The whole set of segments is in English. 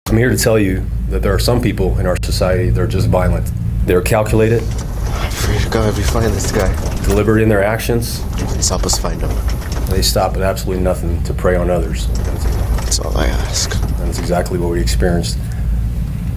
I'm here to tell you that there are some people in our society that are just violent. They're calculated, I pray to God we find this guy. deliberate in their actions. Please help us find him. They stop at absolutely nothing to prey on others. That's all I ask. And it's exactly what we experienced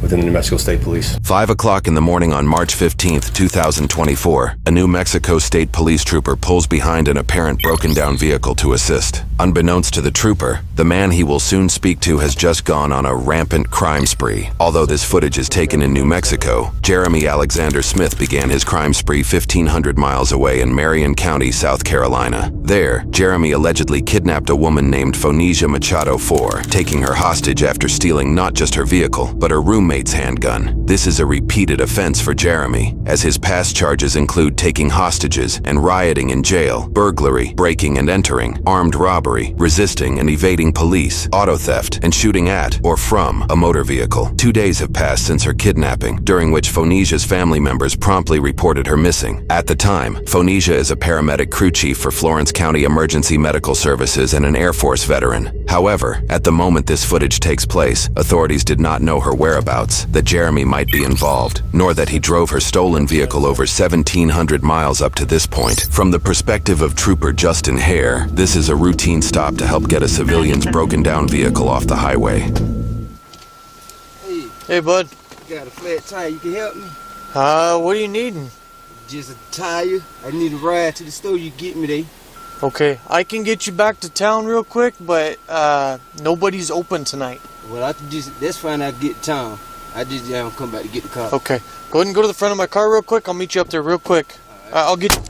within the New Mexico State Police. 5 o'clock in the morning on March 15th, 2024, a New Mexico State Police trooper pulls behind an apparent broken-down vehicle to assist. Unbeknownst to the trooper, the man he will soon speak to has just gone on a rampant crime spree. Although this footage is taken in New Mexico, Jeremy Alexander Smith began his crime spree 1,500 miles away in Marion County, South Carolina. There, Jeremy allegedly kidnapped a woman named Phonesia Machado IV, taking her hostage after stealing not just her vehicle, but her roommate's handgun. This is a repeated offense for Jeremy, as his past charges include taking hostages and rioting in jail, burglary, breaking and entering, armed robbery, resisting and evading police, auto theft, and shooting at or from a motor vehicle. 2 days have passed since her kidnapping, during which Phonesia's family members promptly reported her missing. At the time, Phonesia is a paramedic crew chief for Florence County Emergency Medical Services and an Air Force veteran. However, at the moment this footage takes place, authorities did not know her whereabouts, that Jeremy might be involved, nor that he drove her stolen vehicle over 1,700 miles up to this point. From the perspective of Trooper Justin Hare, this is a routine stop to help get a civilian's broken-down vehicle off the highway. Hey, bud. Got a flat tire, you can help me? What are you needing? Just a tire. I need a ride to the store, you get me there. Okay, I can get you back to town real quick, but nobody's open tonight. Well, that's fine, I'll get to town. I just come back to get the car. Okay, go ahead and go to the front of my car real quick. I'll meet you up there real quick. I'll get you.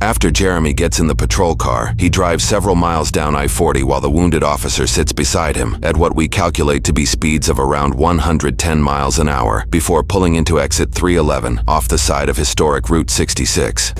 After Jeremy gets in the patrol car, he drives several miles down I-40 while the wounded officer sits beside him at what we calculate to be speeds of around 110 miles an hour before pulling into exit 311 off the side of historic Route 66.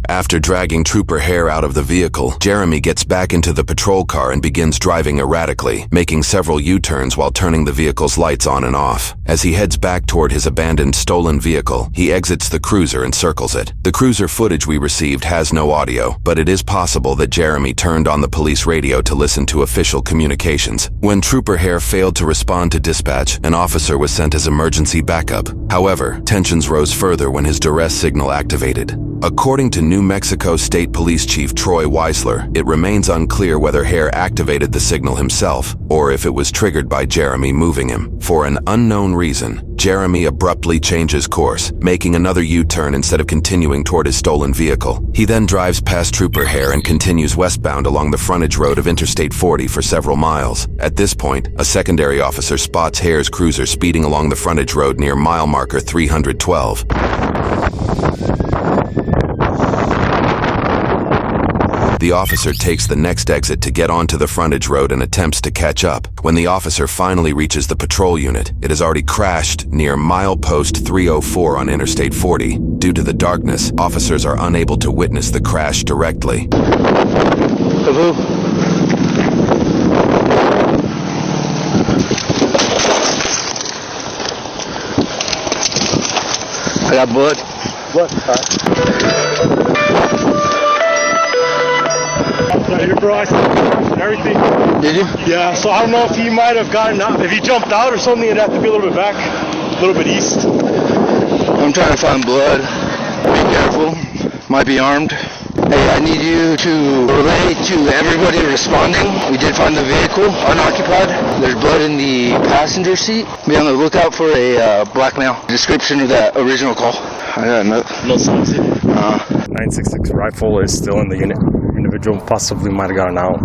After dragging Trooper Hare out of the vehicle, Jeremy gets back into the patrol car and begins driving erratically, making several U-turns while turning the vehicle's lights on and off. As he heads back toward his abandoned stolen vehicle, he exits the cruiser and circles it. The cruiser footage we received has no audio, but it is possible that Jeremy turned on the police radio to listen to official communications. When Trooper Hare failed to respond to dispatch, an officer was sent as emergency backup. However, tensions rose further when his duress signal activated. According to New Mexico State Police Chief Troy Weisler, it remains unclear whether Hare activated the signal himself or if it was triggered by Jeremy moving him. For an unknown reason, Jeremy abruptly changes course, making another U-turn instead of continuing toward his stolen vehicle. He then drives past Trooper Hare and continues westbound along the frontage road of Interstate 40 for several miles. At this point, a secondary officer spots Hare's cruiser speeding along the frontage road near mile marker 312. The officer takes the next exit to get onto the frontage road and attempts to catch up. When the officer finally reaches the patrol unit, it has already crashed near milepost 304 on Interstate 40. Due to the darkness, officers are unable to witness the crash directly. Hello? I got blood. What? Here, bro, I saw everything. Did you? Yeah, so I don't know if he might have gotten out. If he jumped out or something, it'd have to be a little bit back, a little bit east. I'm trying to find blood. Be careful. Might be armed. Hey, I need you to relay to everybody responding. We did find the vehicle unoccupied. There's blood in the passenger seat. Be on the lookout for a black male. Description of that original call. I got No signs. 966 rifle is still in the unit. Individual possibly might have gotten out.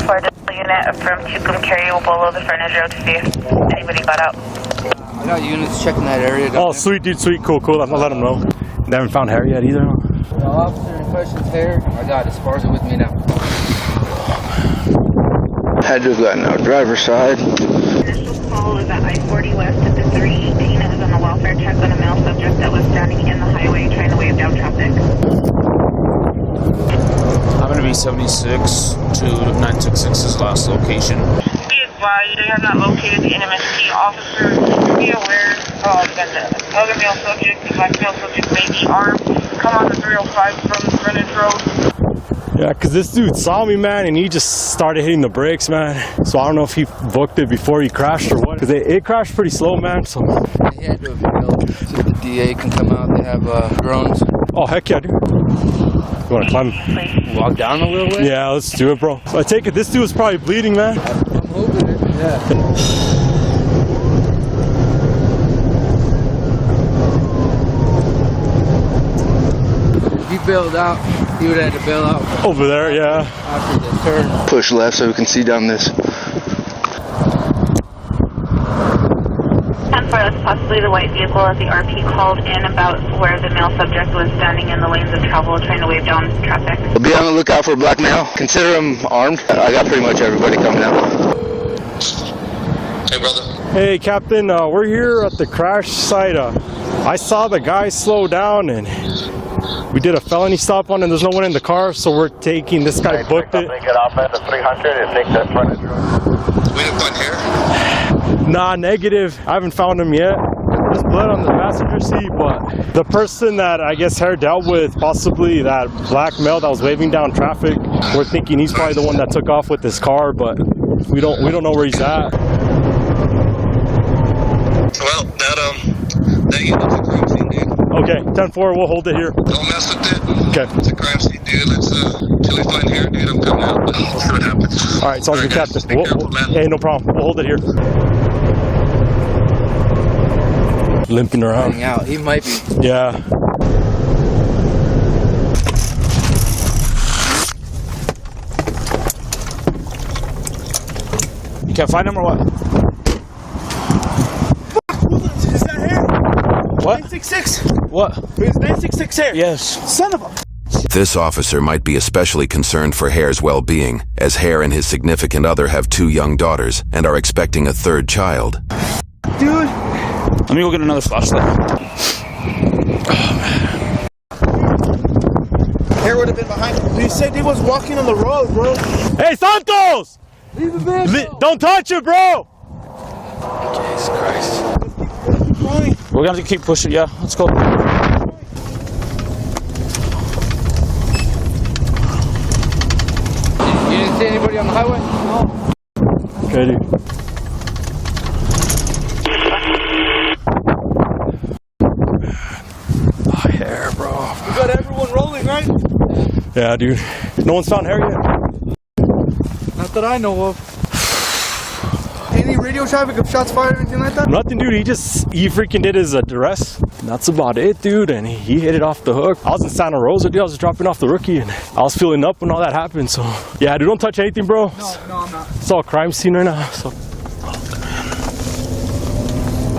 For the unit from Tucum Carry will below the frontage road to see if anybody got out. I got units checking that area. Oh, sweet, dude, sweet, cool. I'll let them know. They haven't found Hare yet either. The officer in question's Hare. I got it. Spars it with me now. Had to have gotten out driver's side. Initial call is at I-40 west at the 318. It was on the welfare check on a male subject that was standing in the highway trying to wave down traffic. I'm going to be 76 to 966's last location. Be advised, they have not located the NMSP officer. Be aware that the other male subject, the black male subject, may be armed. Come on the 305 from the frontage road. Yeah, because this dude saw me, man, and he just started hitting the brakes, man. So I don't know if he booked it before he crashed or what. Because it crashed pretty slow, man. So He had to have been so the DA can come out. They have drones. oh, heck yeah, dude. You want to climb? Walk down a little way? Yeah, let's do it, bro. So I take it this dude was probably bleeding, man. I'm hoping it, yeah. He bailed out. He would have had to bail out Over there, yeah. after the turn. Push left so we can see down this. 10-4, that's possibly the white vehicle that the RP called in about where the male subject was standing in the lanes of travel trying to wave down traffic. We'll be on the lookout for a black male. Consider him armed. I got pretty much everybody coming out. Hey, brother. Hey, Captain, we're here at the crash site. I saw the guy slow down and we did a felony stop on him. There's no one in the car, so we're taking this guy booked it. Get off at the 300 and take that frontage road. We didn't find Hare? Nah, negative. I haven't found him yet. There's blood on the passenger seat, but the person that I guess Hare dealt with, possibly that black male that was waving down traffic, we're thinking he's probably the one that took off with his car, but we don't know where he's at. Well, that unit's a crime scene, dude. Okay, 10-4, we'll hold it here. Don't mess with it. Okay. It's a crime scene, dude. Let's, till we find Hare, dude, I'm coming out. But we'll see what happens. All right, sounds good, guys, Captain. be careful, man. Hey, no problem. We'll hold it here. Limping around. Hang out. He might be. Yeah. You can't find him or what? Is that Hare? What? 966? What? It's 966 Hare. Yes. Son of a... This officer might be especially concerned for Hare's well-being, as Hare and his significant other have 2 young daughters and are expecting a 3rd child. Dude. Let me go get another flashlight. Hare would have been behind him. He said he was walking on the road, bro. Hey, Santos! Leave the vehicle. Don't touch it, bro! Jesus Christ. We're gonna keep pushing. Yeah, let's go. You didn't see anybody on the highway? No. Okay, dude. Oh, Hare, bro. We got everyone rolling, right? Yeah, dude. No one's found Hare yet. Not that I know of. Any radio traffic of shots fired or anything like that? Nothing, dude. He freaking did his address. That's about it, dude. And he hit it off the hook. I was in Santa Rosa, dude. I was dropping off the rookie, and I was filling up when all that happened. So, yeah, dude, don't touch anything, bro. No, I'm not. It's all crime scene right now. So,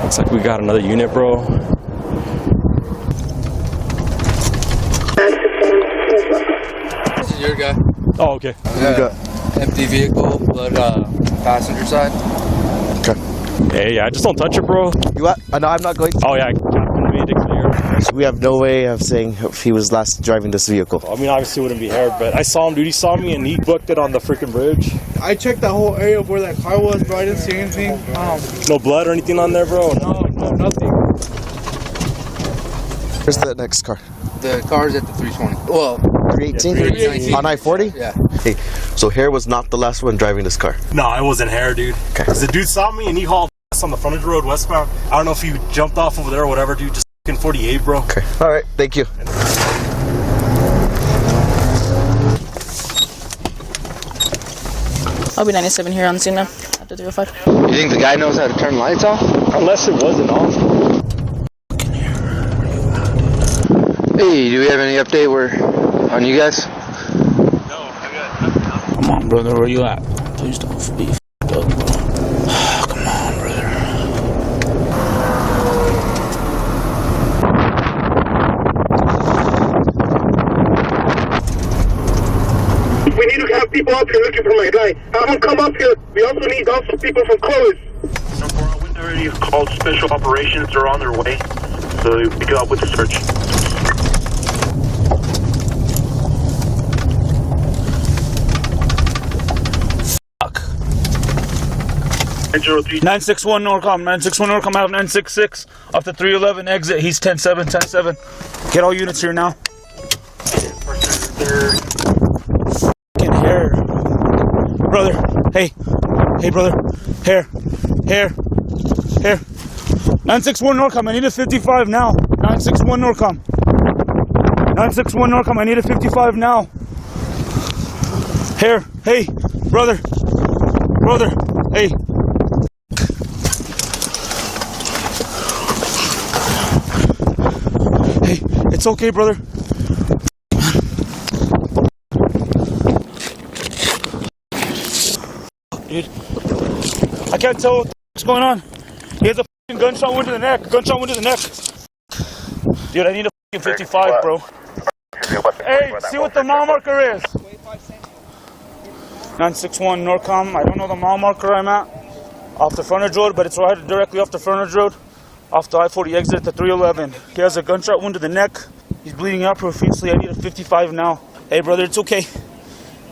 looks like we got another unit, bro. This is your guy. Oh, okay. Empty vehicle, but passenger side. Okay. Hey, yeah, just don't touch it, bro. You what? No, I'm not going to. Oh, yeah, Captain made it clear. We have no way of saying if he was last driving this vehicle. I mean, obviously it wouldn't be Hare, but I saw him, dude. He saw me, and he booked it on the freaking bridge. I checked that whole area of where that car was, but I didn't see anything. No blood or anything on there, bro? No, nothing. Where's the next car? The car's at the 320. Well, 318? 318. On I-40? Yeah. Hey, so Hare was not the last one driving this car. No, I wasn't Hare, dude. Okay. Because the dude saw me, and he hauled ass on the frontage road westbound. I don't know if he jumped off over there or whatever, dude. Just fucking 48, bro. Okay. All right. Thank you. I'll be 97 here on scene now. After 305. You think the guy knows how to turn lights off? Unless it wasn't off. Hey, do we have any update on you guys? Come on, brother, where you at? Please don't be f***ed up, bro. Come on, brother. We need to have people up here looking for my guy. Have them come up here. We also need people from Taurus. We already called special operations. They're on their way. So we go out with the search. Fuck. 961 Norcom, 961 Norcom out of 966 off the 311 exit. He's 10-7, 10-7. Get all units here now. Fucking Hare. Brother, hey, brother. Hare. 961 Norcom, I need a 55 now. 961 Norcom. 961 Norcom, I need a 55 now. Hare, hey, brother, hey. Hey, it's okay, brother. Dude, I can't tell what's going on. He has a fucking gunshot wound to the neck. Dude, I need a fucking 55, bro. Hey, see what the mile marker is. 961 Norcom. I don't know the mile marker I'm at. Off the frontage road, but it's right directly off the frontage road. Off the I-40 exit at the 311. He has a gunshot wound to the neck. He's bleeding out profusely. I need a 55 now. Hey, brother, it's okay.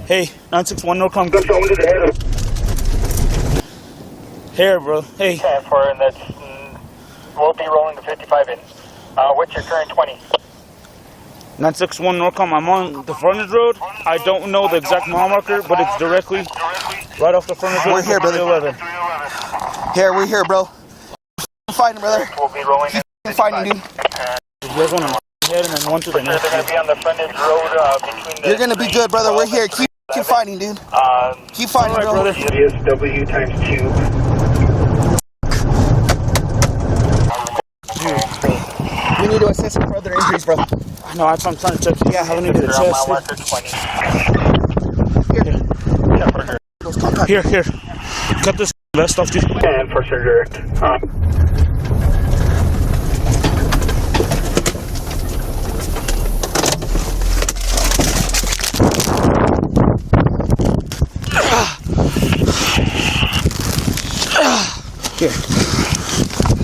Hey, 961 Norcom. Gunshot wound to the head. Hare, bro. Hey. 10-4, and that's we'll be rolling the 55 in. What's your current 20? 961 Norcom. I'm on the frontage road. I don't know the exact mile marker, but it's directly right off the frontage road. We're here, brother. 311. Hare, we're here, bro. Fighting, brother. We'll be rolling Keep fighting, dude. You guys want to head and then one to the next. They're going to be on the frontage road between the... You're gonna be good, brother. We're here. Keep fighting, dude. Keep fighting, right, bro. brother. DSW times 2. We need to assess him for other injuries, bro. No, that's what I'm trying to check. Yeah, how do you get a chest? Here. Cut this vest off, dude. And for sure. Here.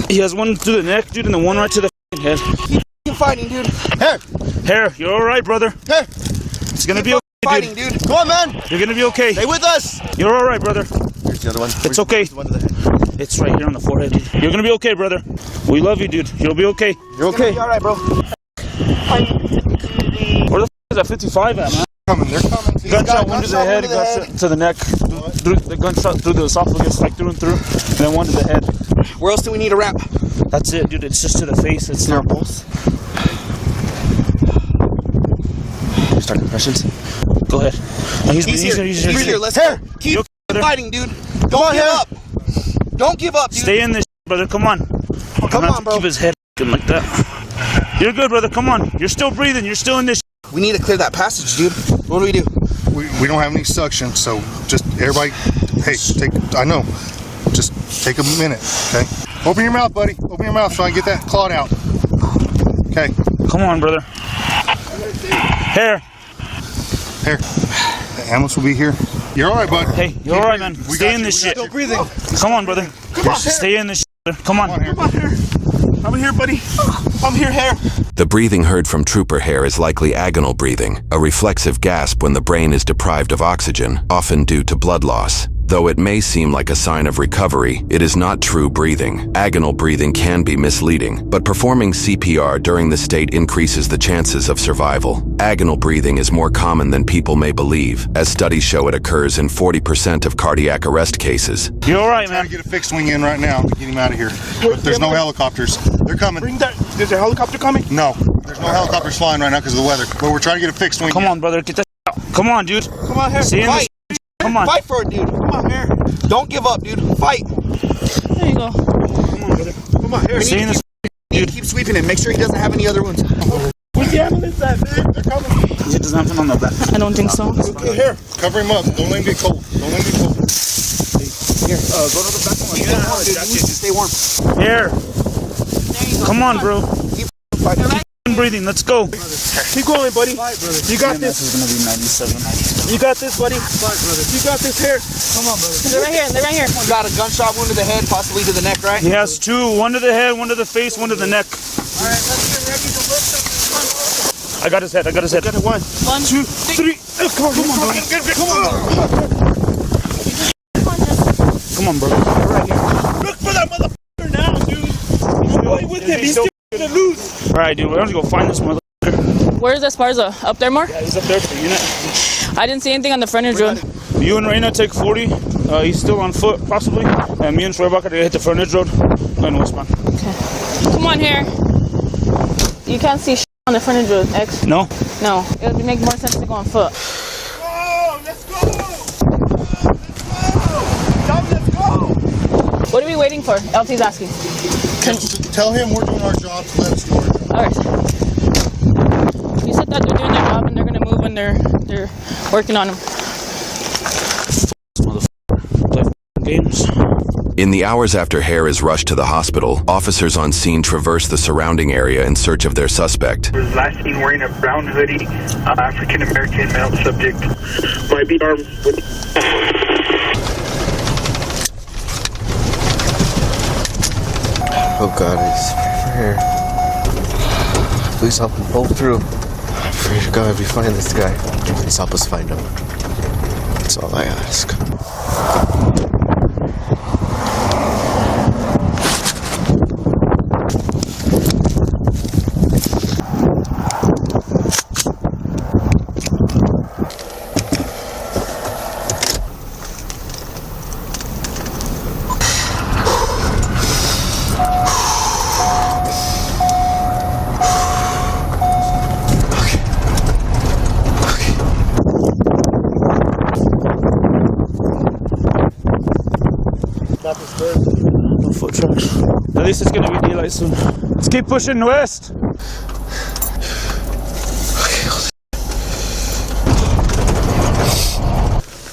He has one to the neck, dude, and then one right to the head. Keep fighting, dude. Hare, you're all right, brother. Hare. It's gonna be okay, Fighting, dude. Come on, man. You're gonna be okay. Stay with us. You're all right, brother. Here's the other one. It's okay. The one to the head. It's right here on the forehead, dude. You're gonna be okay, brother. We love you, dude. You'll be okay. You're okay. All right, bro. Where the is that 55 at, man? They're coming. Gunshot wound to the head, gunshot to the neck. The gunshot through the esophagus, like through and through, and then one to the head. Where else do we need a wrap? That's it, dude. It's just to the face. It's Near not our pulse. Start compressions. Go ahead. No, he's here. He's here. Let's Hare, keep you okay, fighting, dude. Don't give up. Don't give up, dude. Stay in this, brother. Come on. Come on, bro. Keep his head like that. You're good, brother. Come on. You're still breathing. You're still in this. We need to clear that passage, dude. What do we do? We don't have any suction, so just everybody, hey, I know, just take a minute, okay? Open your mouth, buddy. Open your mouth so I can get that clot out. Okay. Come on, brother. Hare. Ambulance will be here. You're all right, bud. Hey, you're all right, man. Stay in this shit. Still breathing. Come on, brother. Stay in this shit. Come on. Come on, Hare. I'm here, buddy. I'm here, Hare. The breathing heard from Trooper Hare is likely agonal breathing, a reflexive gasp when the brain is deprived of oxygen, often due to blood loss. Though it may seem like a sign of recovery, it is not true breathing. Agonal breathing can be misleading, but performing CPR during this state increases the chances of survival. Agonal breathing is more common than people may believe, as studies show it occurs in 40% of cardiac arrest cases. You're all right, I'm trying man. to get a fixed wing in right now to get him out of here. But there's no helicopters. They're coming. Bring that. There's a helicopter coming? No, there's no helicopters flying right now because of the weather. But we're trying to get a fixed wing. Come on, brother. Get that out. Come on, dude. Come on, Hare. Stay in this. Fight. Come on. Fight for it, dude. Come on, Hare. Don't give up, dude. Fight. There you go. Come on, brother. Come on, Hare. Stay in this. Dude, keep sweeping it. Make sure he doesn't have any other ones. Where's the ambulance at, man? They're coming. He doesn't have one on the back. I don't think so. Okay, here. Cover him up. Don't let him get cold. Don't let him get cold. Here, go to the back one. Stay warm, dude. You need to stay warm. Here. Come on, bro. Keep fighting. Keep breathing. Let's go. Keep going, buddy. You got this. This is gonna be 97. You got this, buddy. You got this, Hare. Come on, brother. They're right here. They're right here. Got a gunshot wound to the head, possibly to the neck, right? He has two. One to the head, one to the face, one to the neck. All right, let's get ready to lift up. I got his head. I got his head. Got it. 1, 2, 3. Come on, come on, Come on. Come on, bro. Right here. Look for that motherfucker now, dude. Boy, with him. He's still gonna lose. All right, dude. We're gonna go find this motherfucker. Where's Esparza? Up there more? Yeah, he's up there for the unit. I didn't see anything on the frontage road. You and Reina take 40. He's still on foot, possibly. And me and Schwarbacher are gonna hit the frontage road going westbound. Okay. Come on, Hare. You can't see on the frontage road, X. No? No. It would make more sense to go on foot. Oh, let's go. Let's go. What are we waiting for? LT's asking. Tell him we're doing our job to let us do our job. All right. You said that they're doing their job and they're gonna move when they're working on them. Play games. In the hours after Hare is rushed to the hospital, officers on scene traverse the surrounding area in search of their suspect. Was last seen wearing a brown hoodie, African-American male subject. Might be armed with... Oh God, I just pray for Hare. Please help him pull through. I pray to God we find this guy. Please help us find him. That's all I ask. No foot tracks. At least it's gonna be daylight soon. Let's keep pushing west.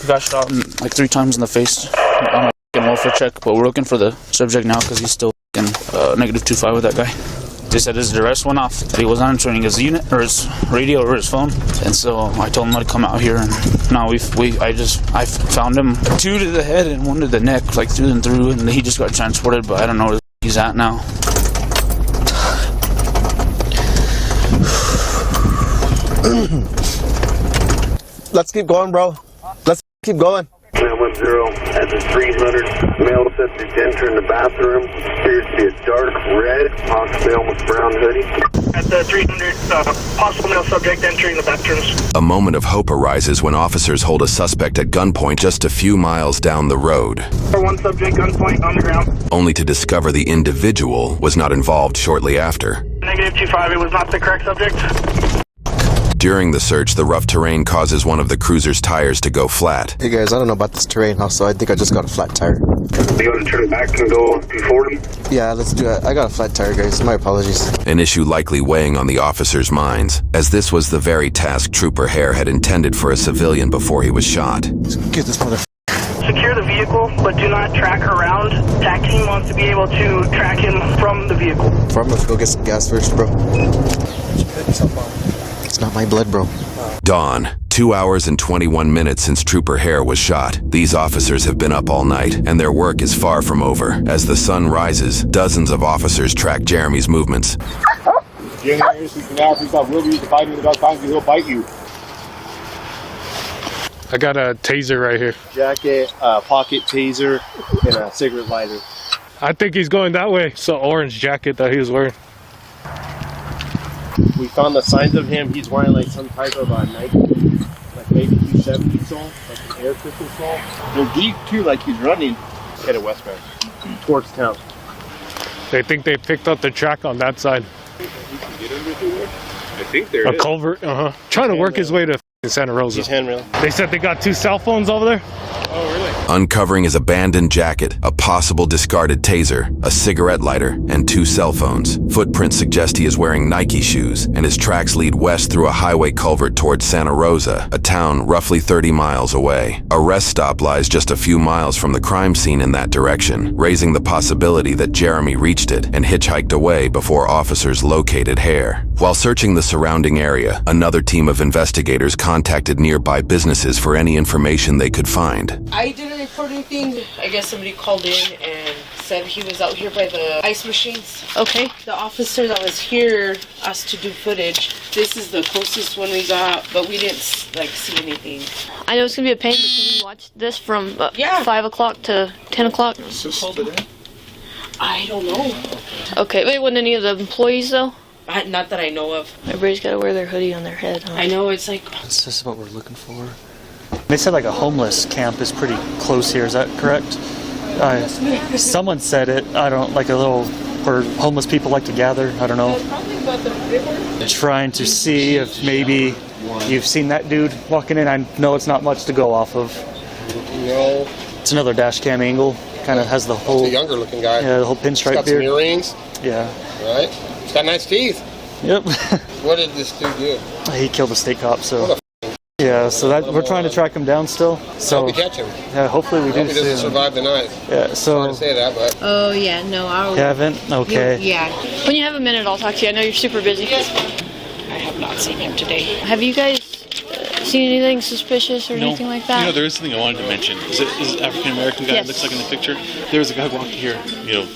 We got shot like 3 times in the face on a welfare check, but we're looking for the subject now because he's still -25 with that guy. They said his arrest went off. He wasn't answering his unit or his radio or his phone, and so I told him to come out here. And now I found him 2 to the head and 1 to the neck, like through and through, and he just got transported. But I don't know where he's at now. Let's keep going, bro. Let's keep going. 910 at the 300 male subject entering the bathroom. Appears to be a dark red, possibly almost brown hoodie. At the 300, possible male subject entering the bathrooms. A moment of hope arises when officers hold a suspect at gunpoint just a few miles down the road, 1 subject gunpoint on the ground. only to discover the individual was not involved shortly after. -25, it was not the correct subject. During the search, the rough terrain causes one of the cruiser's tires to go flat. Hey guys, I don't know about this terrain, so I think I just got a flat tire. You want to turn back and go 240? Yeah, let's do it. I got a flat tire, guys. My apologies. An issue likely weighing on the officers' minds, as this was the very task Trooper Hare had intended for a civilian before he was shot. Get this mother. Secure the vehicle, but do not track around. TAC team wants to be able to track him from the vehicle. Let's go get some gas first, bro. It's not my blood, bro. Dawn, 2 hours and 21 minutes since Trooper Hare was shot. These officers have been up all night, and their work is far from over. As the sun rises, dozens of officers track Jeremy's movements. He'll bite you. I got a taser right here. Jacket, pocket taser, and a cigarette lighter. I think he's going that way. It's an orange jacket that he was wearing. We found the signs of him. He's wearing like some type of Nike, like maybe 270 sole, like an air pistol sole. They're deep too, like he's running. Headed westbound towards town. They think they picked up the track on that side. I think there a culvert, trying to work his way to Santa Rosa. He's handrail. They said they got 2 cell phones over there. Oh, really? Uncovering his abandoned jacket, a possible discarded taser, a cigarette lighter, and 2 cell phones. Footprints suggest he is wearing Nike shoes, and his tracks lead west through a highway culvert towards Santa Rosa, a town roughly 30 miles away. A rest stop lies just a few miles from the crime scene in that direction, raising the possibility that Jeremy reached it and hitchhiked away before officers located Hare. While searching the surrounding area, another team of investigators contacted nearby businesses for any information they could find. I didn't report anything. I guess somebody called in and said he was out here by the ice machines. Okay. The officer that was here asked to do footage. This is the closest one we got, but we didn't see anything. I know it's gonna be a pain, but can we watch this from 5 o'clock to 10 o'clock? Who called it in? I don't know. Okay, wait, wasn't any of the employees though? Not that I know of. Everybody's gotta wear their hoodie on their head, huh? I know, it's like... This is what we're looking for. They said like a homeless camp is pretty close here, is that correct? Someone said it, I don't, like a little, where homeless people like to gather, I don't know. Trying to see if maybe you've seen that dude walking in. I know it's not much to go off of. No. It's another dash cam angle, kind of has the whole... It's a younger looking guy. Yeah, the whole pinstripe got beard. Some earrings. Yeah. Right? He's got nice teeth. Yep. What did this dude do? He killed a state cop, so... Yeah, so that we're trying to track him down still. So hope we catch him. Yeah, hopefully we do. I hope he doesn't survive the night. Yeah, so. Sorry to say that, but. Oh yeah, no, I You haven't? Okay. Yeah. When you have a minute, I'll talk to you. I know you're super busy. I have not seen him today. Have you guys seen anything suspicious or anything like that? You know, there is something I wanted to mention. Is it African American guy? Yes. Looks like in the picture. There was a guy walking here. You know,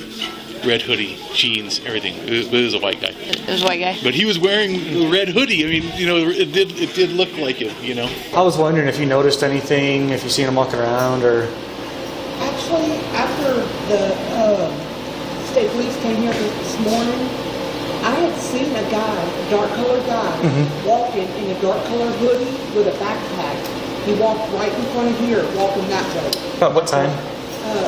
red hoodie, jeans, everything. It was a white guy. It was a white guy. But he was wearing a red hoodie. I mean, you know, it did look like it. You know. I was wondering if you noticed anything, if you seen him walking around, or. Actually, after the state police came here this morning, I had seen a guy, a dark-colored guy, walking in a dark-colored hoodie with a backpack. He walked right in front of here, walking that way. About what time?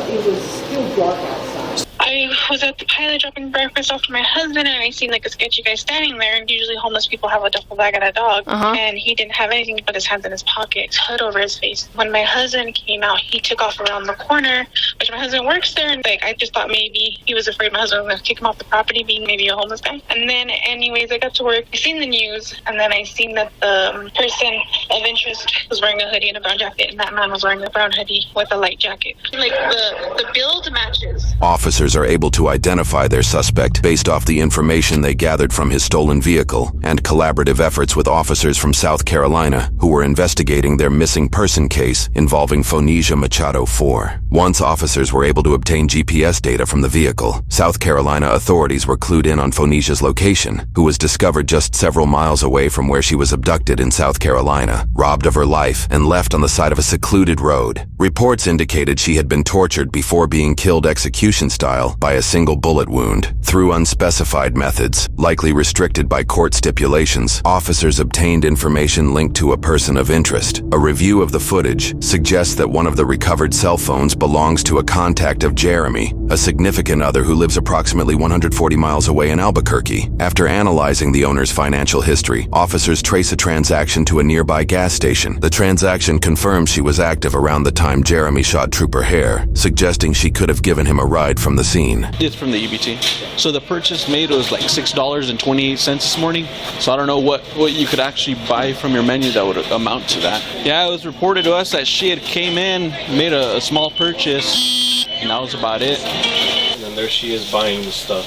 It was still dark outside. I was at the pilot dropping breakfast off to my husband, and I seen like a sketchy guy standing there. And usually homeless people have a duffel bag and a dog, and he didn't have anything but his hands in his pockets, hood over his face. When my husband came out, he took off around the corner, which my husband works there, and like I just thought maybe he was afraid my husband was going to kick him off the property, being maybe a homeless guy. And then, anyways, I got to work. I seen the news, and then I seen that the person of interest was wearing a hoodie and a brown jacket, and that man was wearing a brown hoodie with a light jacket. Like the build matches. Officers are able to identify their suspect based off the information they gathered from his stolen vehicle and collaborative efforts with officers from South Carolina who were investigating their missing person case involving Phonesia Machado 4. Once officers were able to obtain GPS data from the vehicle, South Carolina authorities were clued in on Phonesia's location, who was discovered just several miles away from where she was abducted in South Carolina, robbed of her life, and left on the side of a secluded road. Reports indicated she had been tortured before being killed execution style by a single bullet wound. Through unspecified methods, likely restricted by court stipulations, officers obtained information linked to a person of interest. A review of the footage suggests that one of the recovered cell phones belongs to a contact of Jeremy, a significant other who lives approximately 140 miles away in Albuquerque. After analyzing the owner's financial history, officers trace a transaction to a nearby gas station. The transaction confirms she was active around the time Jeremy shot Trooper Hare, suggesting she could have given him a ride from the scene. It's from the EBT. So the purchase made was like $6.28 this morning. So I don't know what you could actually buy from your menu that would amount to that. Yeah, it was reported to us that she had came in, made a small purchase, and that was about it. And then there she is buying the stuff.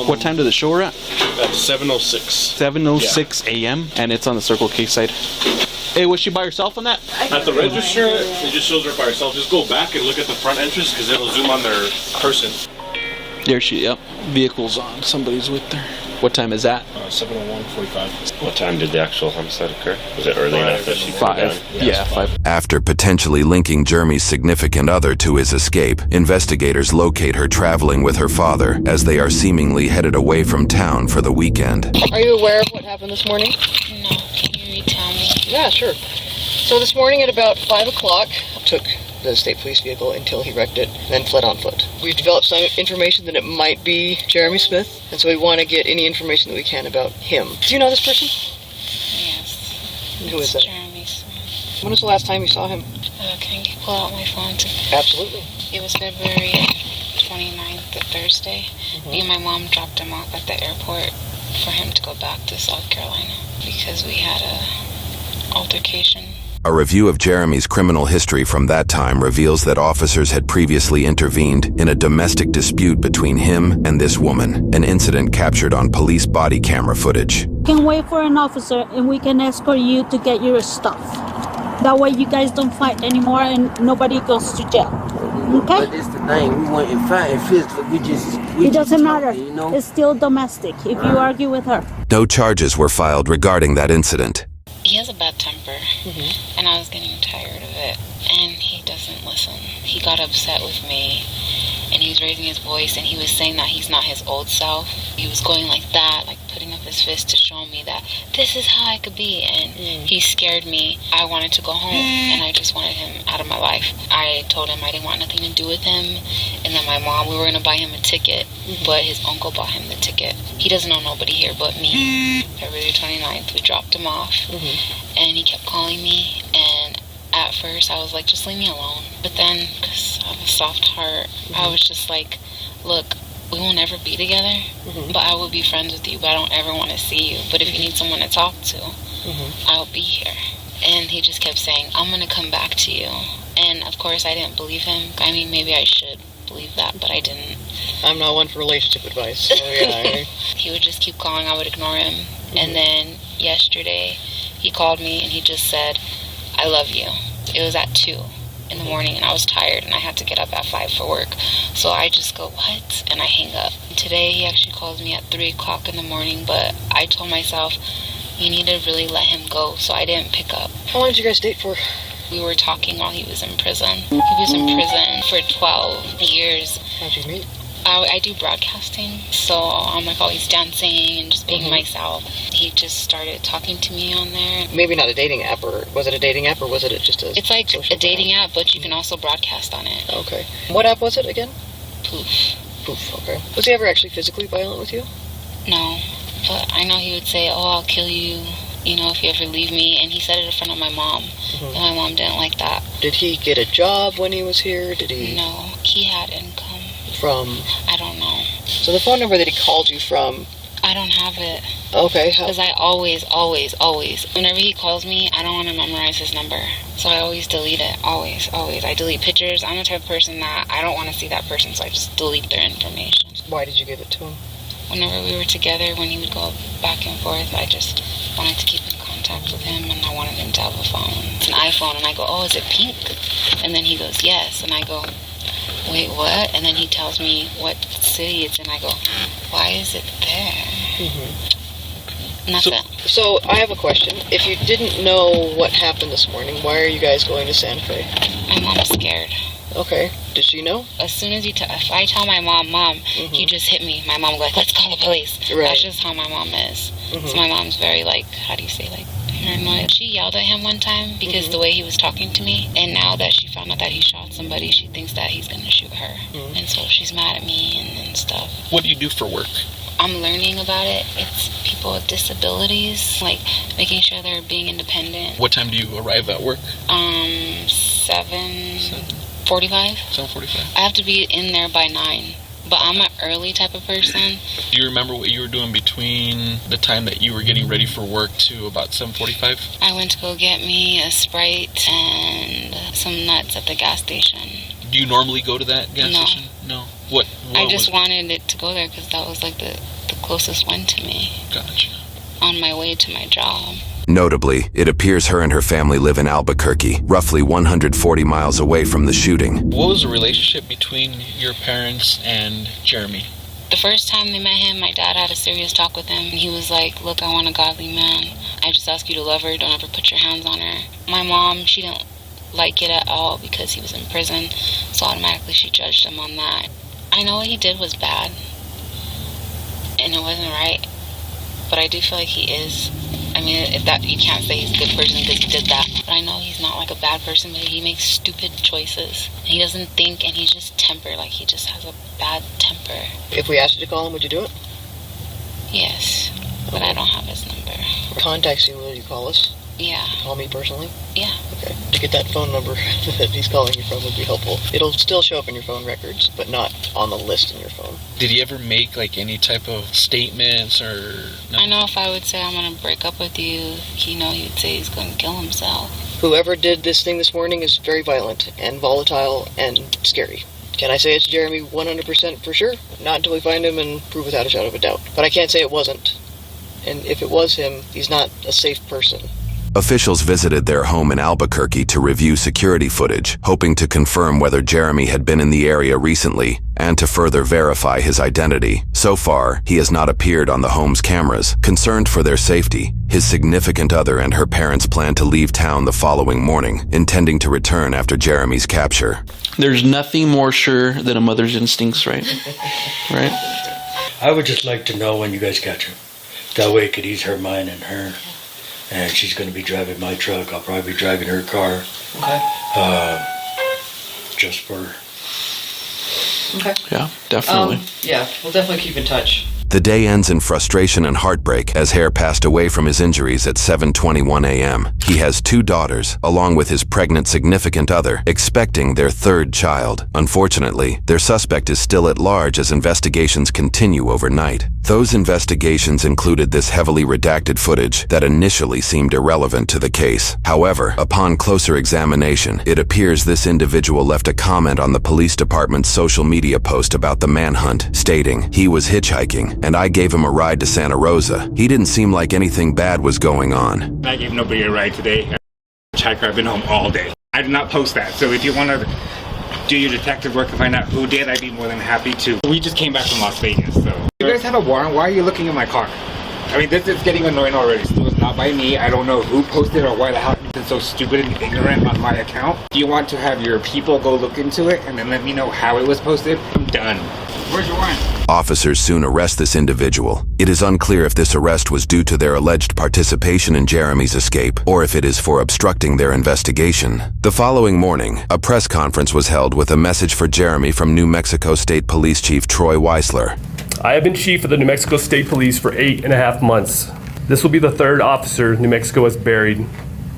What time did the show at? At 7:06. 7:06 a.m. and it's on the Circle K side. Hey, was she by herself on that? At the register, it just shows her by herself. Just go back and look at the front entrance because it'll zoom on their person. There she, yep. Vehicle's on. Somebody's with her. What time is that? 7:01:45. What time did the actual homicide occur? Was it early enough that she came down? 5. Yeah, 5. After potentially linking Jeremy's significant other to his escape, investigators locate her traveling with her father as they are seemingly headed away from town for the weekend. Are you aware of what happened this morning? No, can you retell me? Yeah, sure. So this morning at about 5 o'clock, took the state police vehicle until he wrecked it, then fled on foot. We've developed some information that it might be Jeremy Smith, and so we want to get any information that we can about him. Do you know this person? Yes. And who is that? Jeremy Smith. When was the last time you saw him? Can you pull out my phone? Absolutely. It was February 29th, a Thursday. Me and my mom dropped him off at the airport for him to go back to South Carolina because we had a altercation. A review of Jeremy's criminal history from that time reveals that officers had previously intervened in a domestic dispute between him and this woman, an incident captured on police body camera footage. You can wait for an officer and we can escort you to get your stuff. That way you guys don't fight anymore and nobody goes to jail. Okay? But it's the thing, we went and fight and physically, it doesn't matter. You know? It's still domestic if you argue with her. No charges were filed regarding that incident. He has a bad temper, and I was getting tired of it, and he doesn't listen. He got upset with me, and he was raising his voice, and he was saying that he's not his old self. He was going like that, like putting up his fist to show me that this is how I could be, and he scared me. I wanted to go home, and I just wanted him out of my life. I told him I didn't want nothing to do with him, and then my mom, we were going to buy him a ticket, but his uncle bought him the ticket. He doesn't know nobody here but me. February 29th, we dropped him off, and he kept calling me, and at first I was like, just leave me alone. But then, because I have a soft heart, I was just like, look, we will never be together, but I will be friends with you, but I don't ever want to see you. But if you need someone to talk to, I'll be here. And he just kept saying, I'm going to come back to you. And of course I didn't believe him. I mean, maybe I should believe that, but I didn't. I'm not one for relationship advice, so yeah. He would just keep calling, I would ignore him. And then yesterday he called me and he just said, I love you. It was at 2 in the morning and I was tired and I had to get up at 5 for work. So I just go, what? And I hang up. Today he actually calls me at 3 o'clock in the morning, but I told myself, you need to really let him go, so I didn't pick up. How long did you guys date for? We were talking while he was in prison. He was in prison for 12 years. How'd you meet? I do broadcasting, so I'm like always dancing and just being myself. He just started talking to me on there. Maybe not a dating app, or was it a dating app, or was it just a... It's like a dating app, but you can also broadcast on it. Okay. What app was it again? Poof. Poof, okay. Was he ever actually physically violent with you? No, but I know he would say, oh, I'll kill you, you know, if you ever leave me, and he said it in front of my mom, and my mom didn't like that. Did he get a job when he was here? Did he... No, he had income. From? I don't know. So the phone number that he called you from... I don't have it. Okay. Because I always, whenever he calls me, I don't want to memorize his number. So I always delete it. Always. I delete pictures. I'm the type of person that I don't want to see that person, so I just delete their information. Why did you give it to him? Whenever we were together, when he would go back and forth, I just wanted to keep in contact with him, and I wanted him to have a phone. It's an iPhone, and I go, oh, is it pink? And then he goes, yes. And I go, wait, what? And then he tells me what city it's in. I go, why is it there? Nothing. So I have a question. If you didn't know what happened this morning, why are you guys going to Santa Fe? My mom's scared. Okay. Did she know? As soon as if I tell my mom, you just hit me. My mom will go like, let's call the police. Right. That's just how my mom is. So my mom's very like, how do you say, like, paranoid. She yelled at him one time because the way he was talking to me, and now that she found out that he shot somebody, she thinks that he's gonna shoot her, and so she's mad at me and stuff. What do you do for work? I'm learning about it. It's people with disabilities, like making sure they're being independent. What time do you arrive at work? 7:45. 7:45. I have to be in there by 9. But I'm an early type of person. Do you remember what you were doing between the time that you were getting ready for work to about 7:45? I went to go get me a Sprite and some nuts at the gas station. Do you normally go to that gas station? No. What I just wanted it to go there because that was like the closest one to me. Gotcha. On my way to my job. Notably, it appears her and her family live in Albuquerque, roughly 140 miles away from the shooting. What was the relationship between your parents and Jeremy? The first time they met him, my dad had a serious talk with him. He was like, look, I want a godly man. I just ask you to love her. Don't ever put your hands on her. My mom, she didn't like it at all because he was in prison, so automatically she judged him on that. I know what he did was bad, and it wasn't right, but I do feel like he is. I mean, if that, you can't say he's a good person because he did that, but I know he's not like a bad person, but he makes stupid choices. He doesn't think, and he's just temper, like he just has a bad temper. If we asked you to call him, would you do it? Yes, but I don't have his number. Contacts you, will you call us? Yeah. Call me personally? Yeah. Okay. To get that phone number that he's calling you from would be helpful. It'll still show up in your phone records, but not on the list in your phone. Did he ever make like any type of statements or? No? I know if I would say I'm going to break up with you, he would say he's going to kill himself. Whoever did this thing this morning is very violent and volatile and scary. Can I say it's Jeremy 100% for sure? Not until we find him and prove without a shadow of a doubt. But I can't say it wasn't. And if it was him, he's not a safe person. Officials visited their home in Albuquerque to review security footage, hoping to confirm whether Jeremy had been in the area recently and to further verify his identity. So far, he has not appeared on the home's cameras. Concerned for their safety, his significant other and her parents plan to leave town the following morning, intending to return after Jeremy's capture. There's nothing more sure than a mother's instincts, right? Right? I would just like to know when you guys catch him. That way it could ease her mind and her. And she's going to be driving my truck. I'll probably be driving her car. Okay. Just for... Okay. Yeah, definitely. Yeah, we'll definitely keep in touch. The day ends in frustration and heartbreak as Hare passed away from his injuries at 7:21 a.m. He has 2 daughters, along with his pregnant significant other, expecting their 3rd child. Unfortunately, their suspect is still at large as investigations continue overnight. Those investigations included this heavily redacted footage that initially seemed irrelevant to the case. However, upon closer examination, it appears this individual left a comment on the police department's social media post about the manhunt, stating, "He was hitchhiking, and I gave him a ride to Santa Rosa. He didn't seem like anything bad was going on." I gave nobody a ride today. Hitchhiker, I've been home all day. I did not post that, so if you want to do your detective work and find out who did, I'd be more than happy to. We just came back from Las Vegas, so. You guys have a warrant? Why are you looking in my car? I mean, this is getting annoying already. So it was not by me. I don't know who posted or why the hell you've been so stupid and ignorant on my account. Do you want to have your people go look into it and then let me know how it was posted? I'm done. Where's your warrant? Officers soon arrest this individual. It is unclear if this arrest was due to their alleged participation in Jeremy's escape or if it is for obstructing their investigation. The following morning, a press conference was held with a message for Jeremy from New Mexico State Police Chief Troy Weisler. I have been chief of the New Mexico State Police for 8.5 months. This will be the 3rd officer New Mexico has buried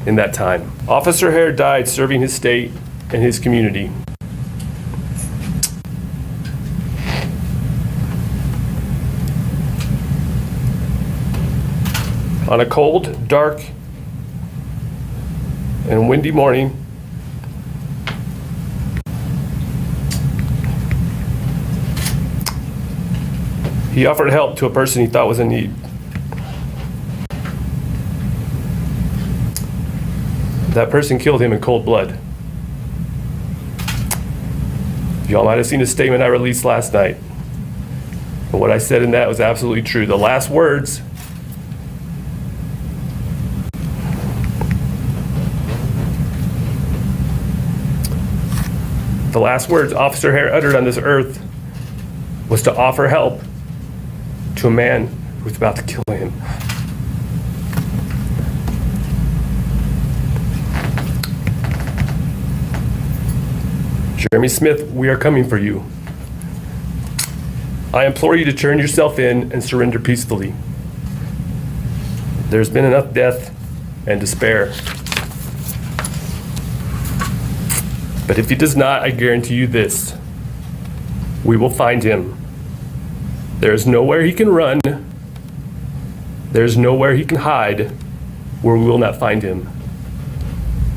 in that time. Officer Hare died serving his state and his community. On a cold, dark, and windy morning, he offered help to a person he thought was in need. That person killed him in cold blood. Y'all might have seen a statement I released last night. And what I said in that was absolutely true. The last words Officer Hare uttered on this earth was to offer help to a man who was about to kill him. Jeremy Smith, we are coming for you. I implore you to turn yourself in and surrender peacefully. There's been enough death and despair. But if he does not, I guarantee you this: we will find him. There is nowhere he can run. There is nowhere he can hide where we will not find him.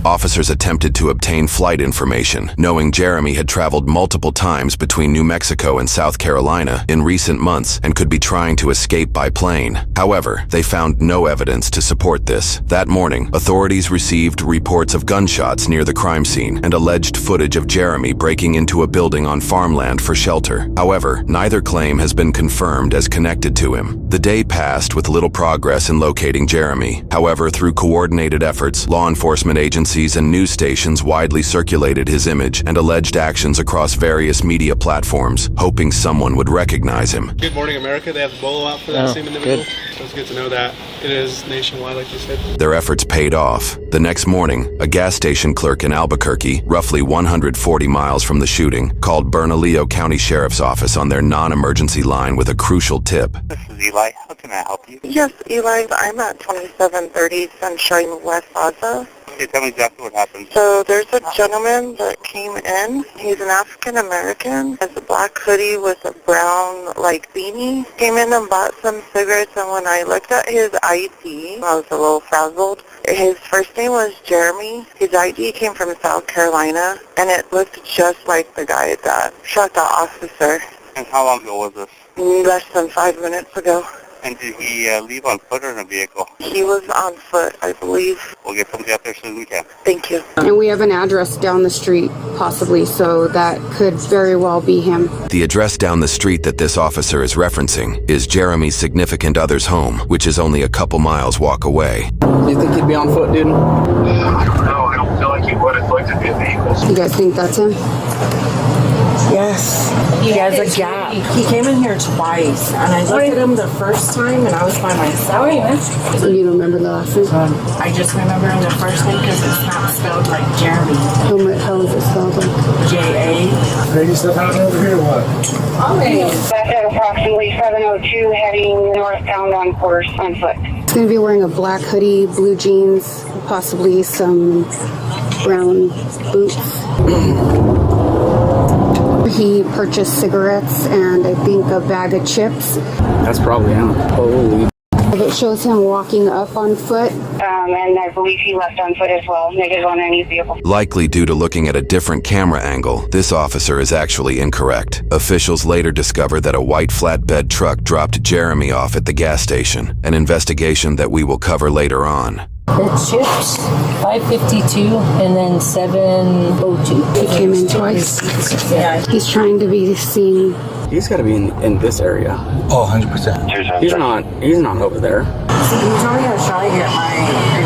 Officers attempted to obtain flight information, knowing Jeremy had traveled multiple times between New Mexico and South Carolina in recent months and could be trying to escape by plane. However, they found no evidence to support this. That morning, authorities received reports of gunshots near the crime scene and alleged footage of Jeremy breaking into a building on farmland for shelter. However, neither claim has been confirmed as connected to him. The day passed with little progress in locating Jeremy. However, through coordinated efforts, law enforcement agencies and news stations widely circulated his image and alleged actions across various media platforms, hoping someone would recognize him. Good Morning America, they have the bolo out for that same individual. So it's good to know that it is nationwide, like you said. Their efforts paid off. The next morning, a gas station clerk in Albuquerque, roughly 140 miles from the shooting, called Bernalillo County Sheriff's Office on their non-emergency line with a crucial tip. This is Eli. How can I help you? Yes, Eli. I'm at 2730 Sunshine West Plaza. Okay, tell me exactly what happened. So there's a gentleman that came in. He's an African American. Has a black hoodie with a brown beanie. Came in and bought some cigarettes, and when I looked at his ID, I was a little frazzled. His first name was Jeremy. His ID came from South Carolina, and it looked just like the guy that shot the officer. And how long ago was this? Less than 5 minutes ago. And did he leave on foot or in a vehicle? He was on foot, I believe. We'll get somebody out there as soon as we can. Thank you. And we have an address down the street, possibly, so that could very well be him. The address down the street that this officer is referencing is Jeremy's significant other's home, which is only a couple miles walk away. Do you think he'd be on foot, dude? I don't know. I don't feel like he would. It's like to be a vehicle. You guys think that's him? Yes. He has a gap. He came in here twice, and I looked at him the first time, and I was by myself. So you don't remember the last name? I just remember him the first name because it's not spelled like Jeremy. How is it spelled? J-A. Lady stuff out over here, what? That's at approximately 7:02, heading northbound on course on foot. He's going to be wearing a black hoodie, blue jeans, possibly some brown boots. He purchased cigarettes and I think a bag of chips. That's probably him. Holy. It shows him walking up on foot. And I believe he left on foot as well, negative on any vehicle. Likely due to looking at a different camera angle, this officer is actually incorrect. Officials later discovered that a white flatbed truck dropped Jeremy off at the gas station, an investigation that we will cover later on. The chips, 552 and then 702. He came in twice. Yeah. He's trying to be seen. He's got to be in this area. Oh, 100%. He's not over there. See, he was only trying to get my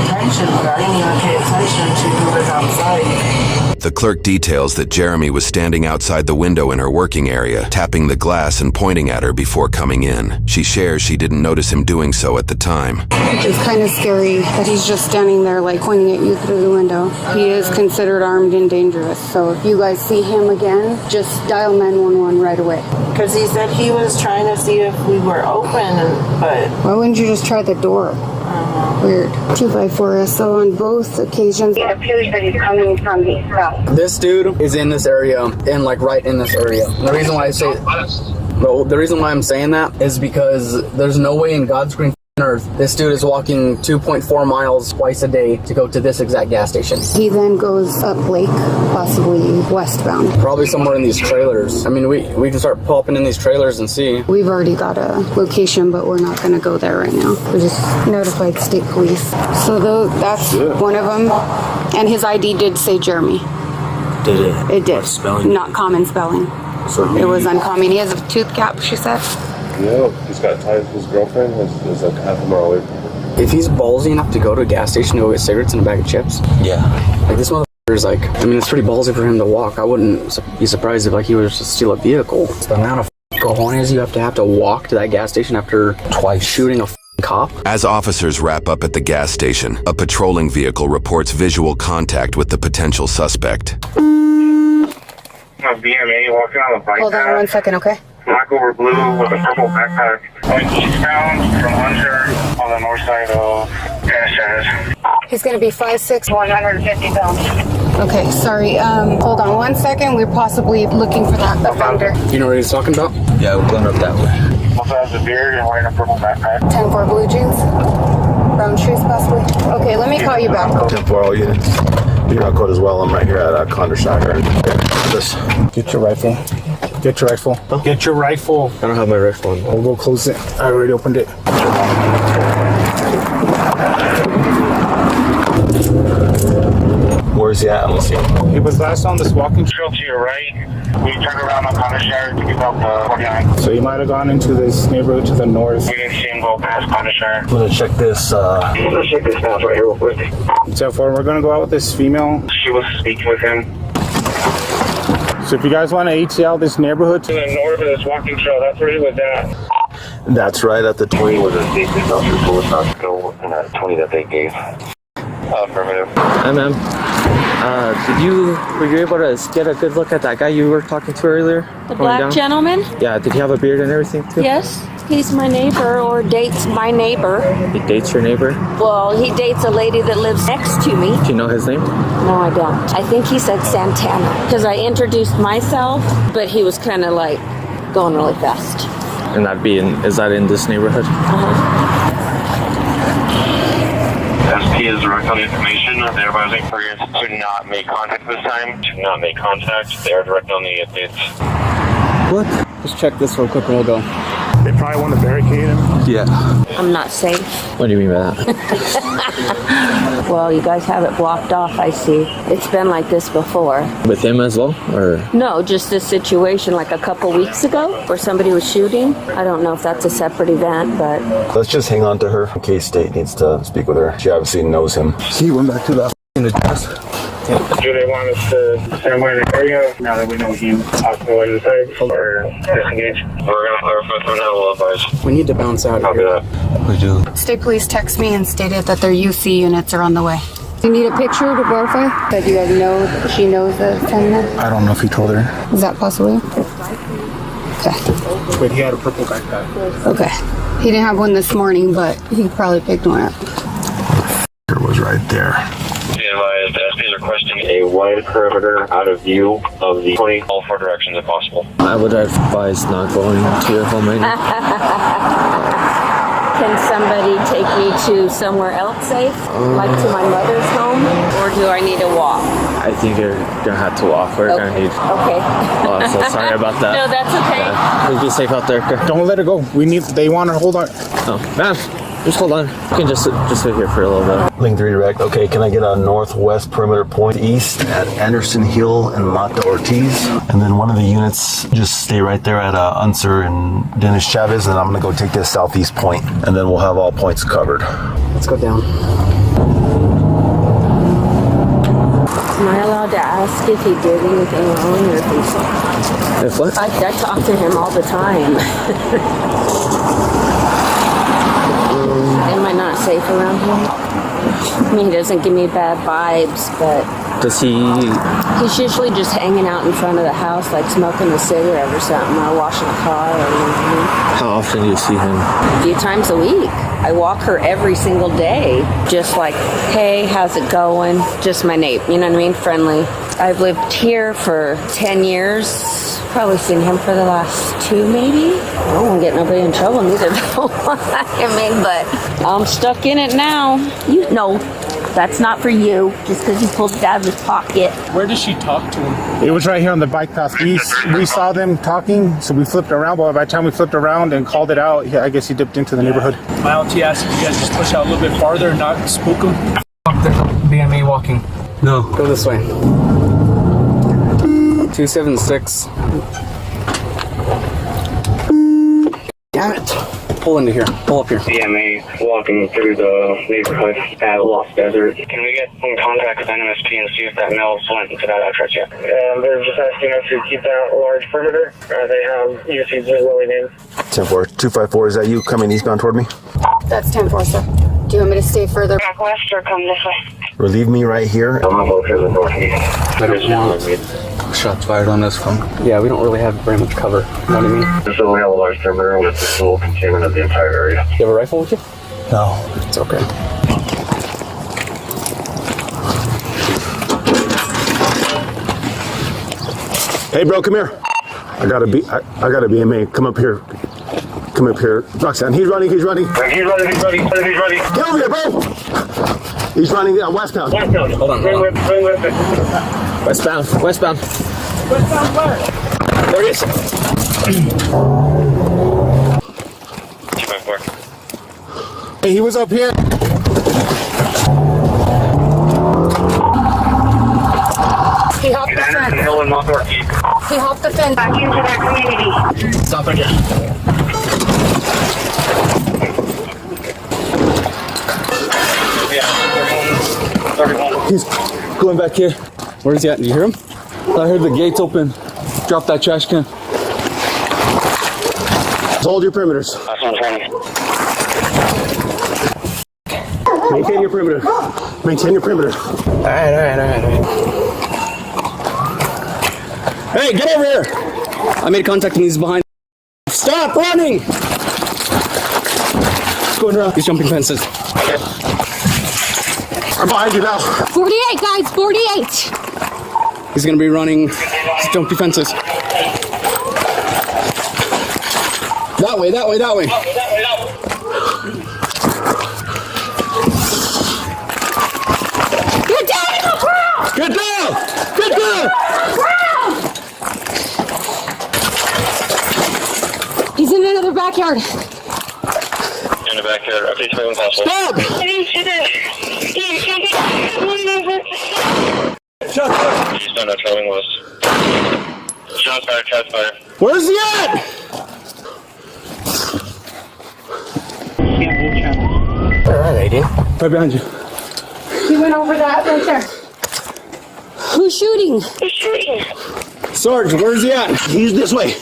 attention, but I didn't even pay attention to who was outside. The clerk details that Jeremy was standing outside the window in her working area, tapping the glass and pointing at her before coming in. She shares she didn't notice him doing so at the time. It's kind of scary that he's just standing there pointing at you through the window. He is considered armed and dangerous, so if you guys see him again, just dial 911 right away. Because he said he was trying to see if we were open, but... Why wouldn't you just try the door? Weird. 254 SO on both occasions. It appears that he's coming from the south. This dude is in this area, and right in this area. And the reason why I say, the reason why I'm saying that is because there's no way in God's green earth this dude is walking 2.4 miles twice a day to go to this exact gas station. He then goes up lake, possibly westbound. Probably somewhere in these trailers. I mean, we can start popping in these trailers and see. We've already got a location, but we're not going to go there right now. We just notified state police. So that's one of them. And his ID did say Jeremy. Did it? It did. Not common spelling. So it was uncommon. He has a tooth cap, she said. No, he's got ties with his girlfriend. Is like half a mile away from her. If he's ballsy enough to go to a gas station to go get cigarettes and a bag of chips, this motherfucker is it's pretty ballsy for him to walk. I wouldn't be surprised if he was to steal a vehicle. It's the amount of cojones you have to walk to that gas station after twice shooting a cop. As officers wrap up at the gas station, a patrolling vehicle reports visual contact with the potential suspect. A BMA walking on the bike. Hold on 1 second, okay? Black over blue with a purple backpack. Eastbound from Hunter on the north side of Interstate. He's going to be 5'6", 150 pounds. Okay, sorry. Hold on 1 second. We're possibly looking for that offender. You know what he's talking about? Yeah, we're going up that way. Also has a beard and wearing a purple backpack. 10-4 blue jeans. Brown shoes, possibly. Okay, let me call you back. 10-4 all units. You're on code as well. I'm right here at Condorshire. Get your rifle. Get your rifle. Huh? Get your rifle. I don't have my rifle on. I'll go close it. I already opened it. Where's he at? I don't see him. He was last on this walking trail To your right, we turned around on Condorshire to get up the 49. So he might have gone into this neighborhood to the north. We didn't see him go past Condorshire. I'm gonna check this. I'm gonna check this house right here real quick. So far, we're gonna go out with this female. She was speaking with him. So if you guys want to ATL this neighborhood To the north of this walking trail, that's where he was at. That's right at the 20 where the safety officer told us not to go in that 20 that they gave. Affirmative. Hi, ma'am. Were you able to get a good look at that guy you were talking to earlier? The black gentleman? Yeah, did he have a beard and everything too? Yes, he's my neighbor or dates my neighbor. He dates your neighbor? Well, he dates a lady that lives next to me. Do you know his name? No, I don't. I think he said Santana because I introduced myself, but he was kind of like going really fast. And is that in this neighborhood? SP is direct on the information. They're advising couriers to not make contact this time. To not make contact. They are direct on the updates. What? Just check this real quick and we'll go. They probably want to barricade him. Yeah. I'm not safe. What do you mean by that? Well, you guys have it blocked off, I see. It's been like this before. With him as well? Or? No, just this situation like a couple weeks ago where somebody was shooting. I don't know if that's a separate event, but... Let's just hang on to her in case State needs to speak with her. She obviously knows him. He went back to the address. Do they want us to stand by the area now that we know he's possible to the side or disengage? We're going to clarify some now, we'll advise. We need to bounce out of here. We do. State Police texted me and stated that their UC units are on the way. Do you need a picture to verify that you guys know that she knows the feminine? I don't know if he told her. Is that possible? Okay. But he had a purple backpack. Okay. He didn't have one this morning, but he probably picked one up. It was right there. Advised, SP is requesting a wide perimeter out of view of the 20, all four directions if possible. I would advise not going to your home right now. Can somebody take me to somewhere else safe, like to my mother's home, or do I need to walk? I think you're gonna have to walk. We're gonna need. Okay. Oh, I'm so sorry about that. No, that's okay. Yeah. Please be safe out there. Don't let her go. They want her. Hold on. Oh, ma'am. Just hold on. You can just sit here for a little bit. Link 3 direct. Okay, can I get a northwest perimeter point east at Anderson Hill and Mata Ortiz? And then one of the units just stay right there at Unser and Dennis Chavez, and I'm gonna go take this southeast point, and then we'll have all points covered. Let's go down. Am I allowed to ask if he did anything wrong or if he's... If what? I talk to him all the time. Am I not safe around him? I mean, he doesn't give me bad vibes, but... Does he... He's usually just hanging out in front of the house, like smoking a cigarette or something, or washing a car or anything. How often do you see him? A few times a week. I walk her every single day, just like, hey, how's it going? Just my neighbor, you know what I mean? Friendly. I've lived here for 10 years. Probably seen him for the last 2, maybe. I don't want to get nobody in trouble, neither do I mean, but I'm stuck in it now. You know, that's not for you, just because he pulled it out of his pocket. Where did she talk to him? It was right here on the bike path. We saw them talking, so we flipped around, but by the time we flipped around and called it out, I guess he dipped into the neighborhood. My LT asked if you guys just push out a little bit farther and not spook him. There's BMA walking. No. Go this way. 276. Damn it. Pull into here. Pull up here. DMA walking through the neighborhood at Lost Desert. Can we get in contact with NMSP and see if that mail went into that address yet? They're just asking us to keep that large perimeter. They have usage rolling in. 10-4. 254, is that you coming eastbound toward me? That's 10-4, sir. Do you want me to stay further back west or come this way? Relieve me right here. I'm not located in the northeast. Shots fired on this one. Yeah, we don't really have very much cover. You know what I mean? So we have a large perimeter with the full containment of the entire area. You have a rifle with you? No. It's okay. Hey, bro, come here. I got a BMA. Come up here. Come up here. Roxanne, he's running. He's running. Get over here, bro. He's running westbound. Hold on. Westbound. Westbound where? There it is. 254. Hey, he was up here. He hopped the fence. He hopped the fence. Back into that community. Stop right here. He's going back here. Where's he at? Do you hear him? I heard the gates open. Drop that trash can. Hold your perimeters. That's on training. Maintain your perimeter. Maintain your perimeter. All right. Hey, get over here. I made contact and he's behind. Stop running. What's going around? He's jumping fences. I'm behind you now. 48, guys, 48. He's gonna be running. He's jumping fences. That way. You're down in the ground! Get down! He's in another backyard. In the backyard. Update to me when possible. Stop! He's done a trailing list. Shots fired. Where's he at? Where are they, dude? Right behind you. He went over that right there. Who's shooting? Sarge, where's he at? He's this way.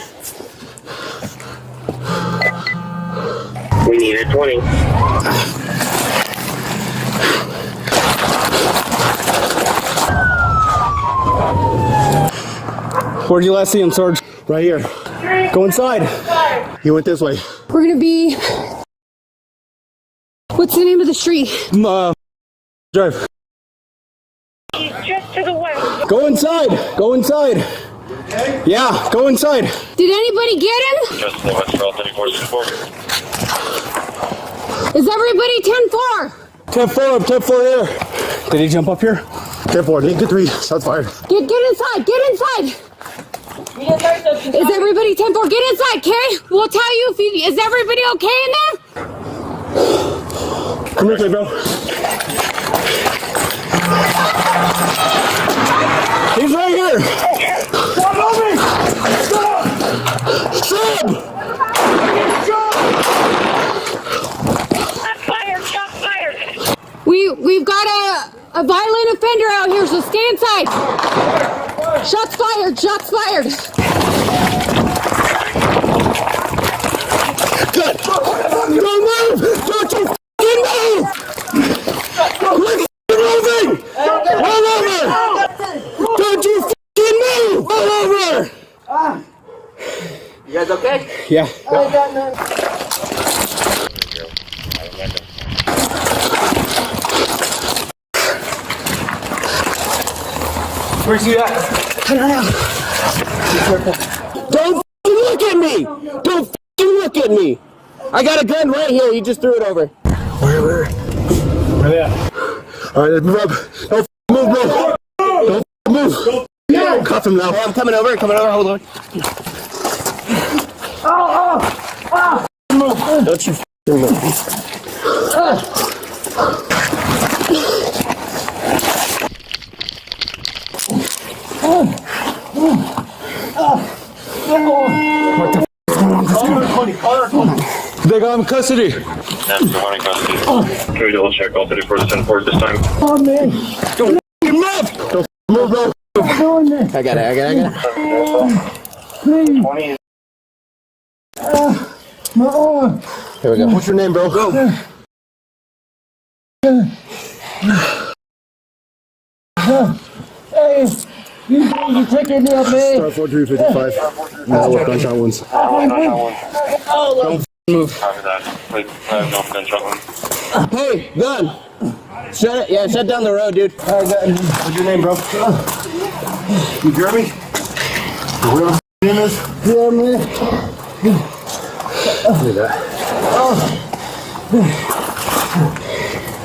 We need a 20. Where'd you last see him, Sarge? Right here. Go inside. He went this way. We're gonna be... What's the name of the street? Drive. He's just to the west. Go inside. Yeah, go inside. Did anybody get him? Just to the west, 3464. Is everybody 10-4? 10-4 here. Did he jump up here? 10-4, need to 3. Shots fired. Get inside. Is everybody 10-4? Get inside, Carrie. We'll tell you is everybody okay in there? Come here, bro. He's right here. Stop moving. Stop. Shots fired. We've got a violent offender out here, so stay inside. Shots fired. Good. Don't move. Don't you f***ing move. Quit moving. Roll over. Don't you f***ing move. Roll over. You guys okay? Yeah. Where's he at? I don't know. Don't f***ing look at me. Don't f***ing look at me. I got a gun right here. You just threw it over. Where they at? All right, let's move up. Don't move, bro. Don't move. Cuff him now. Hey, I'm coming over. Hold on. Move. Don't you move. What the f*** is going on? They got him in custody. That's the one in custody. Can we double check all 34 to 10 forward this time? Oh, man. Don't move. Don't move, bro. I got it. Please. 20. My arm. Here we go. What's your name, bro? Go. Hey, you taking me up, man? Star 4355. Now work on shot ones. Don't move. Copy that. Wait, no gunshot one. Hey, gun. Shut down the road, dude. What's your name, bro? You Jeremy? Whatever your name is? Yeah, man. Look at that.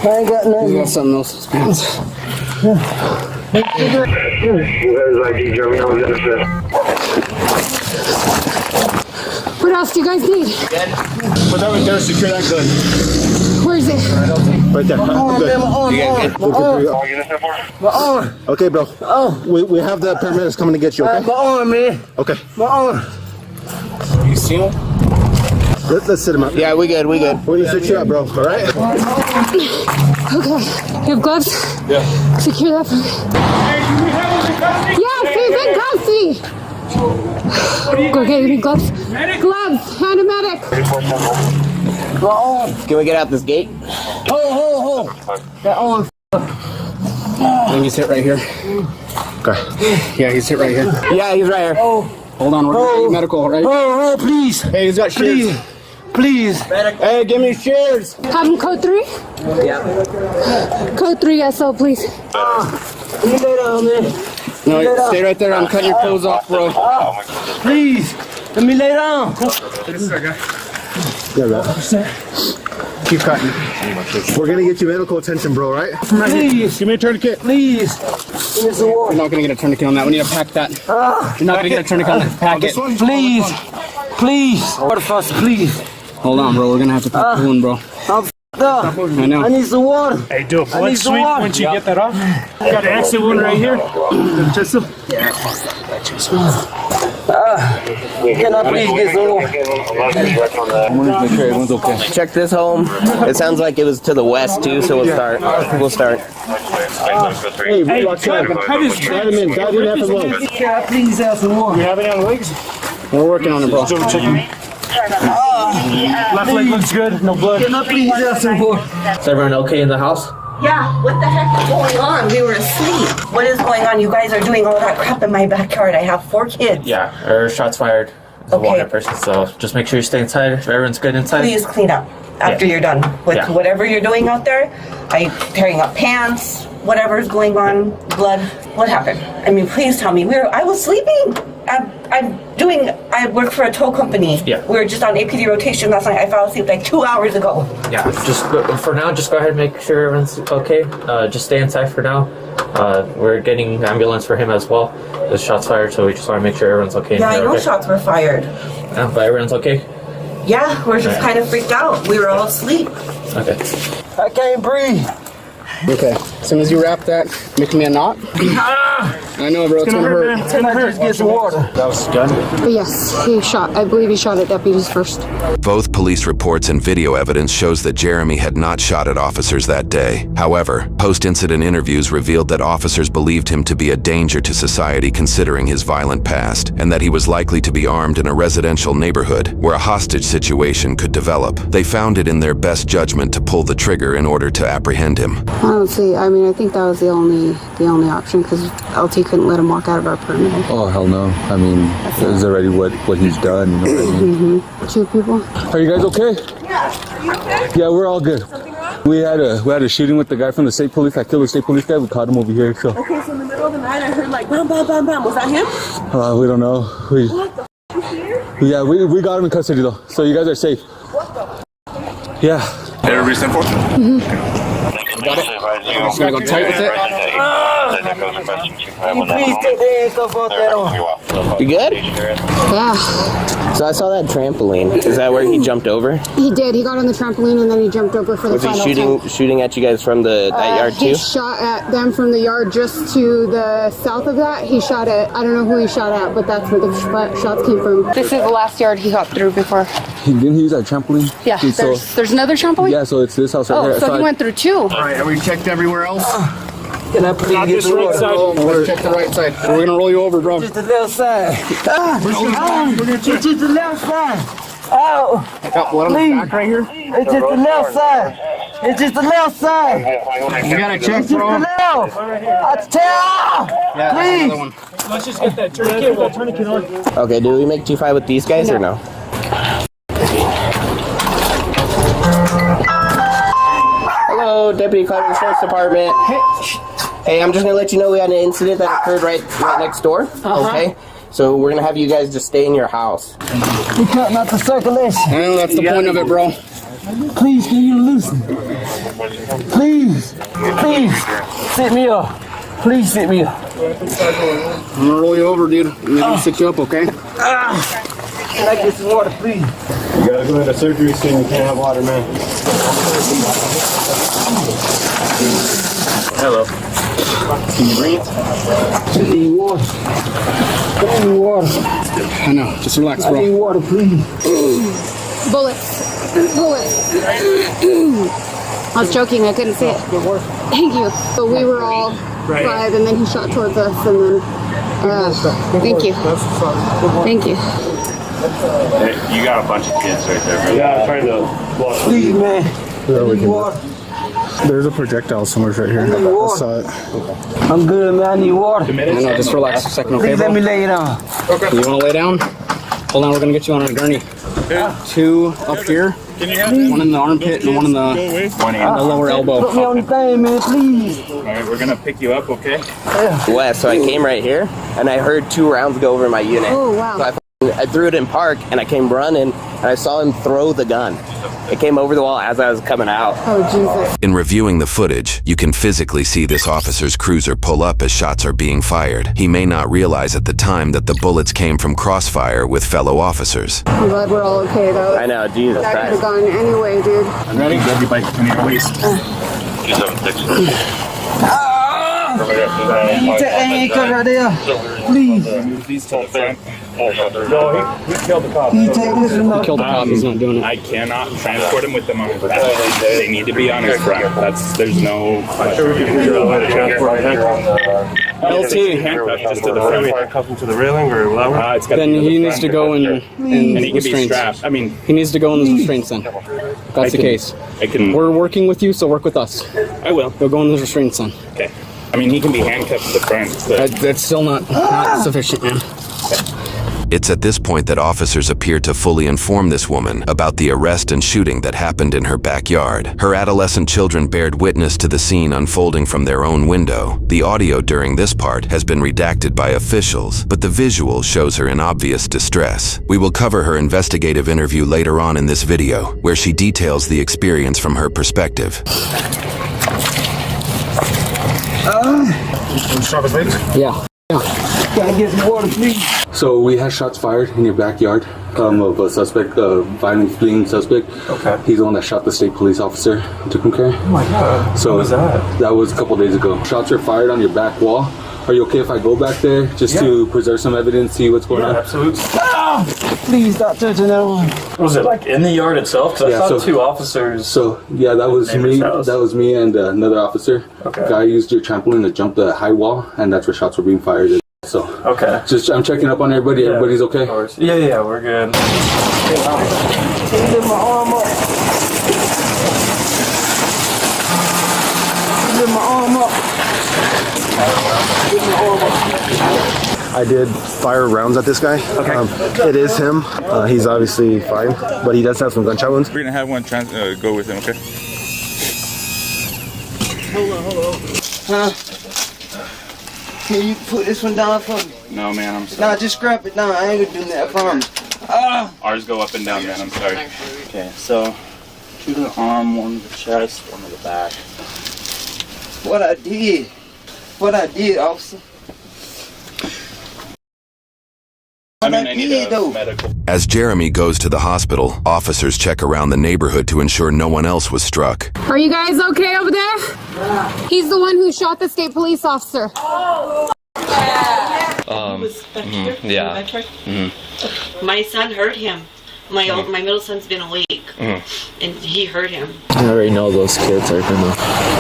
ain't got nothing. You got something else in his pants. What else do you guys need? Put that right there, secure that gun. Where is it? Right there. Good. Okay, bro. We have the paramedics coming to get you, okay? My arm, man. Okay. My arm. You see him? Let's sit him up. Yeah, we good. We're gonna sit you up, bro. All right? Okay. You have gloves? Yeah. Secure that for me. Yes, he's in custody. Go get me gloves. Gloves. Hand a medic. Can we get out this gate? Hold. That arm. I think he's hit right here. Okay. Yeah, he's hit right here. Yeah, he's right here. Hold on, we're gonna get medical, right? Please. Hey, he's got shears. Please. Hey, give me shears. Have him code 3? Yeah. Code 3 SO, please. Let me lay down, man. No, stay right there. I'm cutting your clothes off, bro. Please. Let me lay down. Yeah, bro. Keep cutting. We're gonna get you medical attention, bro, right? Please. Give me a tourniquet. Please. You're not gonna get a tourniquet on that. We need to pack that. You're not gonna get a tourniquet on that. Pack it. Please. Please. What if us, please? Hold on, bro. We're gonna have to pack the wound, bro. I know. I need some water. Hey, do a blood sweep once you get that off. Got an exit wound right here. Can I please get some water? I'm gonna make sure everyone's okay. Check this home. It sounds like it was to the west too, so we'll start. Hey, watch out. Dive in after one. Can I please have some water? You have any on the legs? We're working on it, bro. Left leg looks good. No blood. Can I please have some water? Is everyone okay in the house? Yeah, what the heck is going on? We were asleep. What is going on? You guys are doing all that crap in my backyard. I have 4 kids. Yeah, our shots fired. A wanted person, so just make sure you stay inside. If everyone's good inside. Please clean up after you're done with whatever you're doing out there. Tearing up pants, whatever's going on, blood. What happened? I mean, please tell me. I was sleeping. I work for a tow company. Yeah. We were just on APD rotation last night. I fell asleep like 2 hours ago. Yeah, just for now, just go ahead and make sure everyone's okay. Just stay inside for now. We're getting ambulance for him as well. There's shots fired, so we just want to make sure everyone's okay. Yeah, I know shots were fired. Yeah, but everyone's okay? Yeah, we're just kind of freaked out. We were all asleep. Okay. I can't breathe. Okay. As soon as you wrap that, make me a knot. I know, bro. It's gonna hurt. Can I just get some water? That was his gun? Yes, I believe he shot at deputies first. Both police reports and video evidence shows that Jeremy had not shot at officers that day. However, post-incident interviews revealed that officers believed him to be a danger to society considering his violent past, and that he was likely to be armed in a residential neighborhood where a hostage situation could develop. They found it in their best judgment to pull the trigger in order to apprehend him. Honestly, I think that was the only option because LT couldn't let him walk out of our perimeter. Oh, hell no. I mean, this is already what he's done. You know what I mean? 2 people. Are you guys okay? Yeah. Are you okay? Yeah, we're all good. Something wrong? We had a shooting with the guy from the state police. That killed the state police guy. We caught him over here. So. Okay, so in the middle of the night, I heard like bam, bam, bam, bam. Was that him? We don't know. What the f*** is here? Yeah, we got him in custody though. So you guys are safe. What the Yeah. Everybody's in for it? Got it. I'm just gonna go tight with it. Please take the handcuff off that arm. You good? Yeah. So I saw that trampoline. Is that where he jumped over? He did. He got on the trampoline and then he jumped over for the Was he final time. shooting at you guys from that yard too? He shot at them from the yard just to the south of that. He shot at, I don't know who he shot at, but that's where the shots came from. This is the last yard he got through before. Didn't he use that trampoline? Yeah, there's another trampoline? Yeah, so it's this house right here. Oh, so he went through 2. All right, have we checked everywhere else? Can I please get some water? Let's check the right side. We're gonna roll you over, bro. Just the left side. It's just the left side. Oh, I got blood on the back right here. it's just the left side. It's just the left side. We gotta check, It's just the bro. left. I tell. Yeah, Please. another one. Let's just get that tourniquet on. Okay, do we make 2-5 with these guys or no? Hello, Deputy Cleveland Sheriff's Department. Hey, I'm just gonna let you know we had an incident that occurred right next door. Okay, so we're gonna have you guys just stay in your house. You cutting out the circulation. I know that's the point of it, bro. Please, can you listen? Please, sit me up. Please sit me up. I'm gonna roll you over, dude. I'm gonna sit you up, okay? Can I get some water, please? You gotta go into surgery soon. You can't have water, man. Hello. Can you breathe? I need water. I need water. I know. Just relax, bro. I need water, please. Bullets. I was joking, I couldn't see it. Thank you. So we were all 5 and then he shot towards us and then thank you. Thank you. Hey, you got a bunch of kids right there, bro. Yeah, I'm trying to block. Please, man. There's a projectile somewhere right here. I saw it. I'm good, man. I need water. I know, just relax a second, okay, Please bro? let me lay down. Okay. You wanna lay down? Hold on, we're gonna get you on a gurney. 2 up here. One in the armpit and one in the lower elbow. Put me on the thing, man, please. All right, we're gonna pick you up, okay? West, so I came right here, and I heard 2 rounds go over my unit. Oh, wow. So I threw it in park, and I came running, and I saw him throw the gun. It came over the wall as I was coming out. Oh, Jesus. In reviewing the footage, you can physically see this officer's cruiser pull up as shots are being fired. He may not realize at the time that the bullets came from crossfire with fellow officers. I'm glad we're all okay, though. I know, Jesus That could have Christ. gone anyway, dude. I'm ready. Grab your bike from your waist. 276. Take right there. Please. Move these to the front. No, he killed the cop. He take this one. He killed the cop, he's not doing it. I cannot transport him with them on his back. They need to be on his front. There's no question. LT. Handcuffed just to the front. Cuff him to the railing or whatever. It's gotta Then be to the he needs front. to go in And he can be restraints. strapped. I mean, He needs to go in the restraints then. That's the case. I can. We're working with you, so work with us. I will. Go in the restraints then. Okay. I mean, he can be handcuffed to the front. But That's still not sufficient, man. It's at this point that officers appear to fully inform this woman about the arrest and shooting that happened in her backyard. Her adolescent children bared witness to the scene unfolding from their own window. The audio during this part has been redacted by officials, but the visual shows her in obvious distress. We will cover her investigative interview later on in this video, where she details the experience from her perspective. Yeah. Can I get some water, please? So we had shots fired in your backyard of a suspect, violent fleeing suspect. Okay. He's the one that shot the state police officer and took him care. Oh my God. So When was that? That was a couple days ago. Shots were fired on your back wall. Are you okay if I go back there just to preserve some evidence, see what's going on? Absolutely. Please stop touching that one. Was it like in the yard itself? Because I saw 2 officers. So yeah, that was me. House. That was me and another officer. Okay. Guy used your trampoline to jump the high wall, and that's where shots were being fired. So Okay. just I'm checking up on everybody. Yeah. Everybody's okay. Yeah, we're good. Can you lift my arm up? Lift my arm up. Lift my arm up. I did fire rounds at this guy. Okay. It is him. He's obviously fine, but he does have some gunshot wounds. we're gonna have one go with him, okay? Hello. Huh? Can you put this one down for me? No, man, I'm sorry. Nah, just grab it down. I ain't gonna do that, I promise. Ours go up and down, man. I'm sorry. Okay, so 2 to the arm, 1 to the chest, 1 to the back. What I did, officer. I mean, I need a medical. As Jeremy goes to the hospital, officers check around the neighborhood to ensure no one else was struck. Are you guys okay over there? He's the one who shot the state police officer. My son hurt him. My middle son's been awake, and he hurt him. I already know those kids are gonna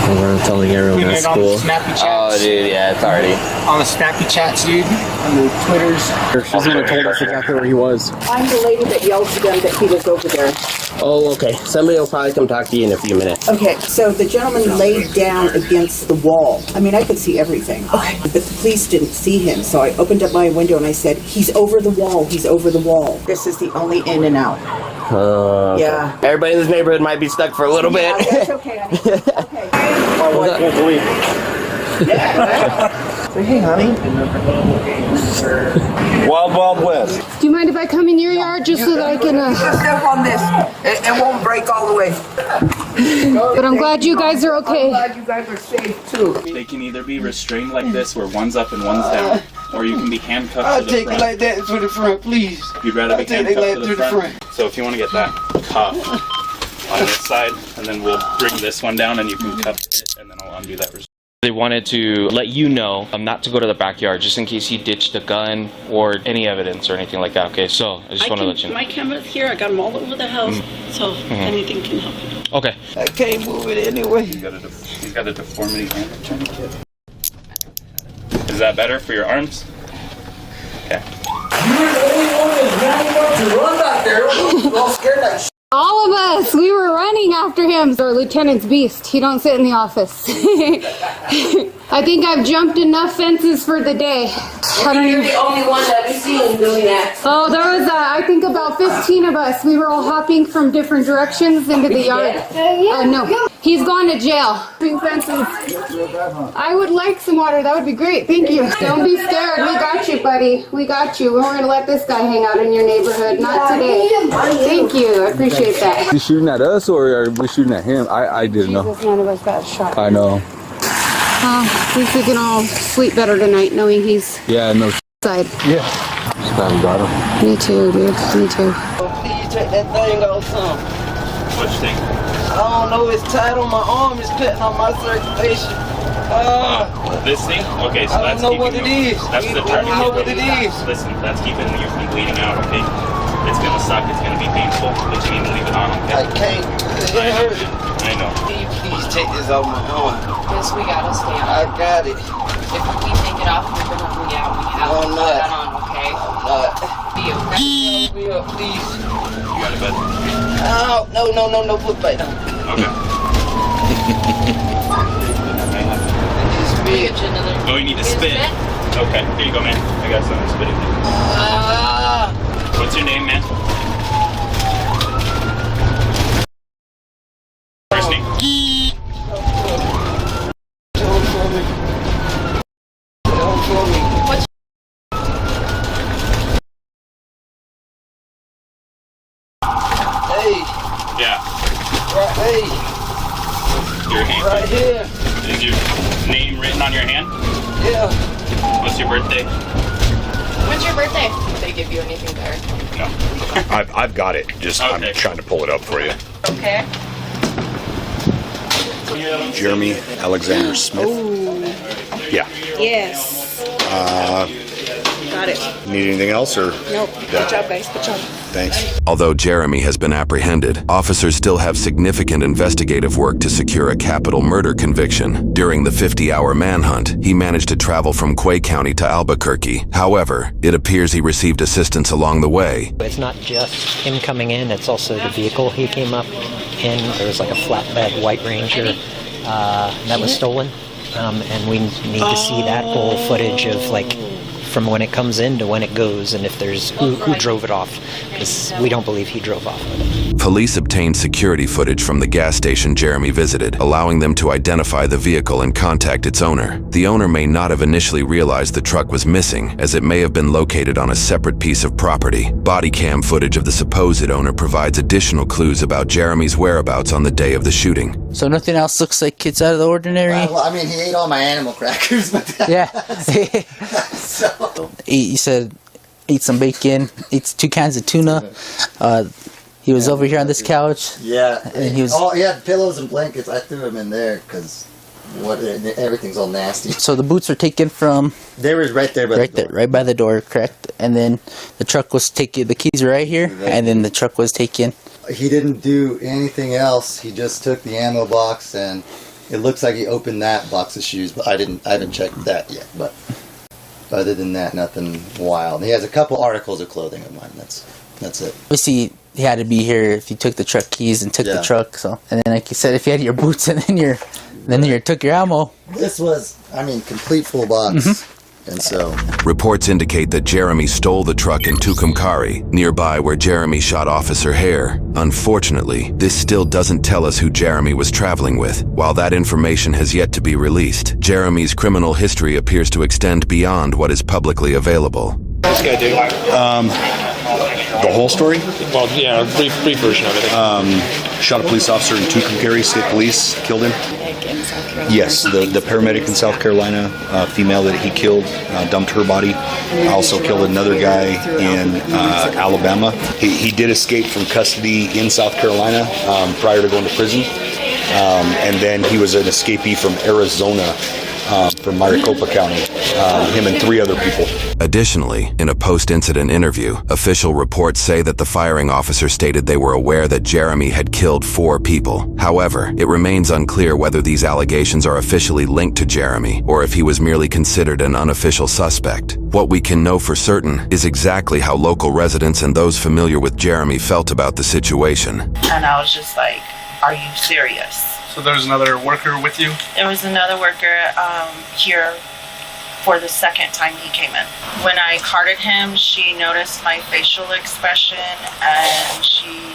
run around telling everyone at school. Oh, dude, yeah, it's already. On the snappy chats, dude. On the Twitters. She's gonna told us exactly where he was. I'm the lady that yelled to them that he was over there. Oh, okay. Somebody will probably come talk to you in a few minutes. Okay, so the gentleman laid down against the wall. I mean, I could see everything. Okay. But the police didn't see him, so I opened up my window and I said, he's over the wall, he's over the wall. This is the only in and out. Yeah. Everybody in this neighborhood might be stuck for a little bit. That's okay. My wife won't believe it. Say hey, honey. Wild Wild West. Do you mind if I come in your yard just so that I can? Just step on this. It won't break all the way. But I'm glad you guys are okay. I'm glad you guys are safe too. They can either be restrained like this, where one's up and one's down, or you can be handcuffed I'll to the take front. it like that to the front, please. You'd rather I'll be take it handcuffed like to the front? So if you want to get that cuff on this side, and then we'll bring this one down and you can cuff it, and then I'll undo that restraint. They wanted to let you know not to go to the backyard, just in case he ditched a gun or any evidence or anything like that, okay? So I just want to let you know. My camera's here. I got them all over the house, so if anything can help you. Okay. I can't move it anyway. He's got a deformity handle tourniquet. Is that better for your arms? Okay. You're the only one that's running up to run back there. Don't scare that shit. All of us, we were running after him. Our lieutenant's beast. He don't sit in the office. I think I've jumped enough fences for the day. You're the only one that we see him doing that. Oh, there was, I think, about 15 of us. We were all hopping from different directions into the yard. No, he's gone to jail. Fences. I would like some water. That would be great. Thank you. Don't be scared. We got you, buddy. We got you. We're going to let this guy hang out in your neighborhood. Not today. Thank you. I appreciate that. You shooting at us or are we shooting at him? I didn't know. None of us got shot. I know. At least we can all sleep better tonight knowing he's no side. Yeah. Just glad we got him. Me too, dude. Me too. Please take that thing off some. Which thing? I don't know, it's tight on my arm, it's cutting on my circulation. This thing? Okay, so I that's don't know what it is. That's the I don't know what it is. Listen, that's keeping you from bleeding out, okay? It's gonna suck, it's gonna be painful, but you need to leave it on, okay? I can't. It hurts. I know. Please take this off my arm. Yes, we gotta stay on. I got it. If we take it off, we're gonna bleed out. We have to put that on, okay? Be okay. Be up, please. You got it, bud? No, put back down. Okay. Oh, you need to spit? Okay, here you go, man. I got something to spit in. What's your name, man? First name. What's Hey. Yeah. Hey. Your hand. Right here. Is your name written on your hand? Yeah. What's your birthday? When's your birthday? Did they give you anything there? No. I've got it. Just I'm trying to pull it up for you. Okay. Jeremy Alexander Smith. Yeah. Yes. Got it. Need anything else or? Nope. Good job, guys. Good job. Thanks. Although Jeremy has been apprehended, officers still have significant investigative work to secure a capital murder conviction. During the 50-hour manhunt, he managed to travel from Quay County to Albuquerque. However, it appears he received assistance along the way. It's not just him coming in, it's also the vehicle he came up in. There was like a flatbed White Ranger that was stolen. And we need to see that whole footage of like from when it comes in to when it goes, and if there's who drove it off, because we don't believe he drove off with it. Police obtained security footage from the gas station Jeremy visited, allowing them to identify the vehicle and contact its owner. The owner may not have initially realized the truck was missing, as it may have been located on a separate piece of property. Body cam footage of the supposed owner provides additional clues about Jeremy's whereabouts on the day of the shooting. So nothing else looks like it's out of the ordinary? Well, I mean, he ate all my animal crackers, but yeah. So. You said ate some bacon, ate 2 cans of tuna. He was over here on this couch. Yeah, and he was. Oh, he had pillows and blankets. I threw him in there because everything's all nasty. So the boots were taken from. They were right there by the door. Right by the door, correct? And then the truck was taken. The keys were right here, and then the truck was taken. He didn't do anything else. He just took the ammo box, and it looks like he opened that box of shoes, but I haven't checked that yet. But other than that, nothing wild. He has a couple articles of clothing of mine. That's it. Obviously, he had to be here if you took the truck keys and took the truck. So, and then like you said, if you had your boots and then you took your ammo. This was, I mean, complete full box. And so Reports indicate that Jeremy stole the truck in Tucumcari, nearby where Jeremy shot Officer Hare. Unfortunately, this still doesn't tell us who Jeremy was traveling with. While that information has yet to be released, Jeremy's criminal history appears to extend beyond what is publicly available. What's this guy do? The whole story? Well, yeah, a brief version of it. Shot a police officer in Tucumcari State Police, killed him. Yes, the paramedic in South Carolina, female that he killed, dumped her body. Also killed another guy in Alabama. He did escape from custody in South Carolina prior to going to prison. And then he was an escapee from Arizona, from Maricopa County, him and 3 other people. Additionally, in a post-incident interview, official reports say that the firing officer stated they were aware that Jeremy had killed 4 people. However, it remains unclear whether these allegations are officially linked to Jeremy or if he was merely considered an unofficial suspect. What we can know for certain is exactly how local residents and those familiar with Jeremy felt about the situation. And I was just like, are you serious? So there's another worker with you? There was another worker here for the second time he came in. When I carted him, she noticed my facial expression and she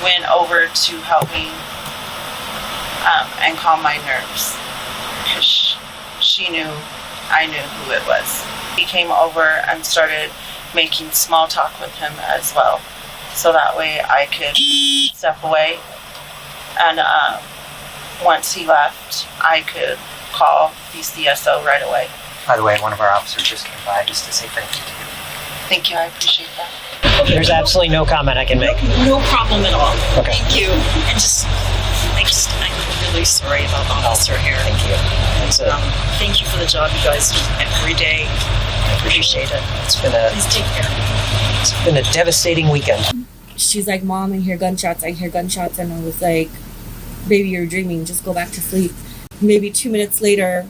went over to help me and calm my nerves. Because she knew I knew who it was. He came over and started making small talk with him as well. So that way I could step away. And once he left, I could call DCSO right away. By the way, one of our officers just came by just to say thank you to you. Thank you, I appreciate that. There's absolutely no comment I can make. No problem at all. Okay. Thank you. And I'm really sorry about Officer Hare. Thank you. Thank you for the job you guys do every day. I appreciate it. Please take care. It's been a devastating weekend. She's like, Mom, I hear gunshots, and I was like, baby, you're dreaming, just go back to sleep. Maybe 2 minutes later,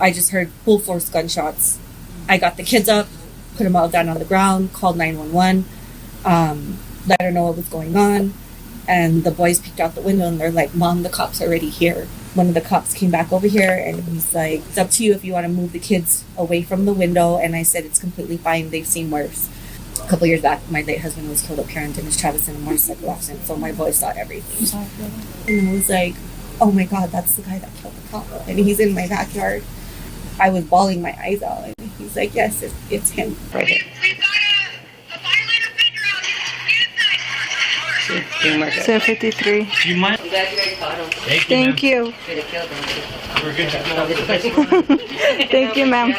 I just heard full force gunshots. I got the kids up, put them all down on the ground, called 911, let her know what was going on, and the boys peeked out the window and they're like, Mom, the cops are already here. One of the cops came back over here and he's like, it's up to you if you want to move the kids away from the window, and I said it's completely fine, they've seen worse. A couple years back, my late husband was killed up here in Demise in a motorcycle accident, so my boys saw everything. And I was like, oh my God, that's the guy that killed the cop, and he's in my backyard. I was bawling my eyes out, and he's like, yes, it's him. Right. So 53. Do you mind? Thank you. We're good to go. Thank you, ma'am.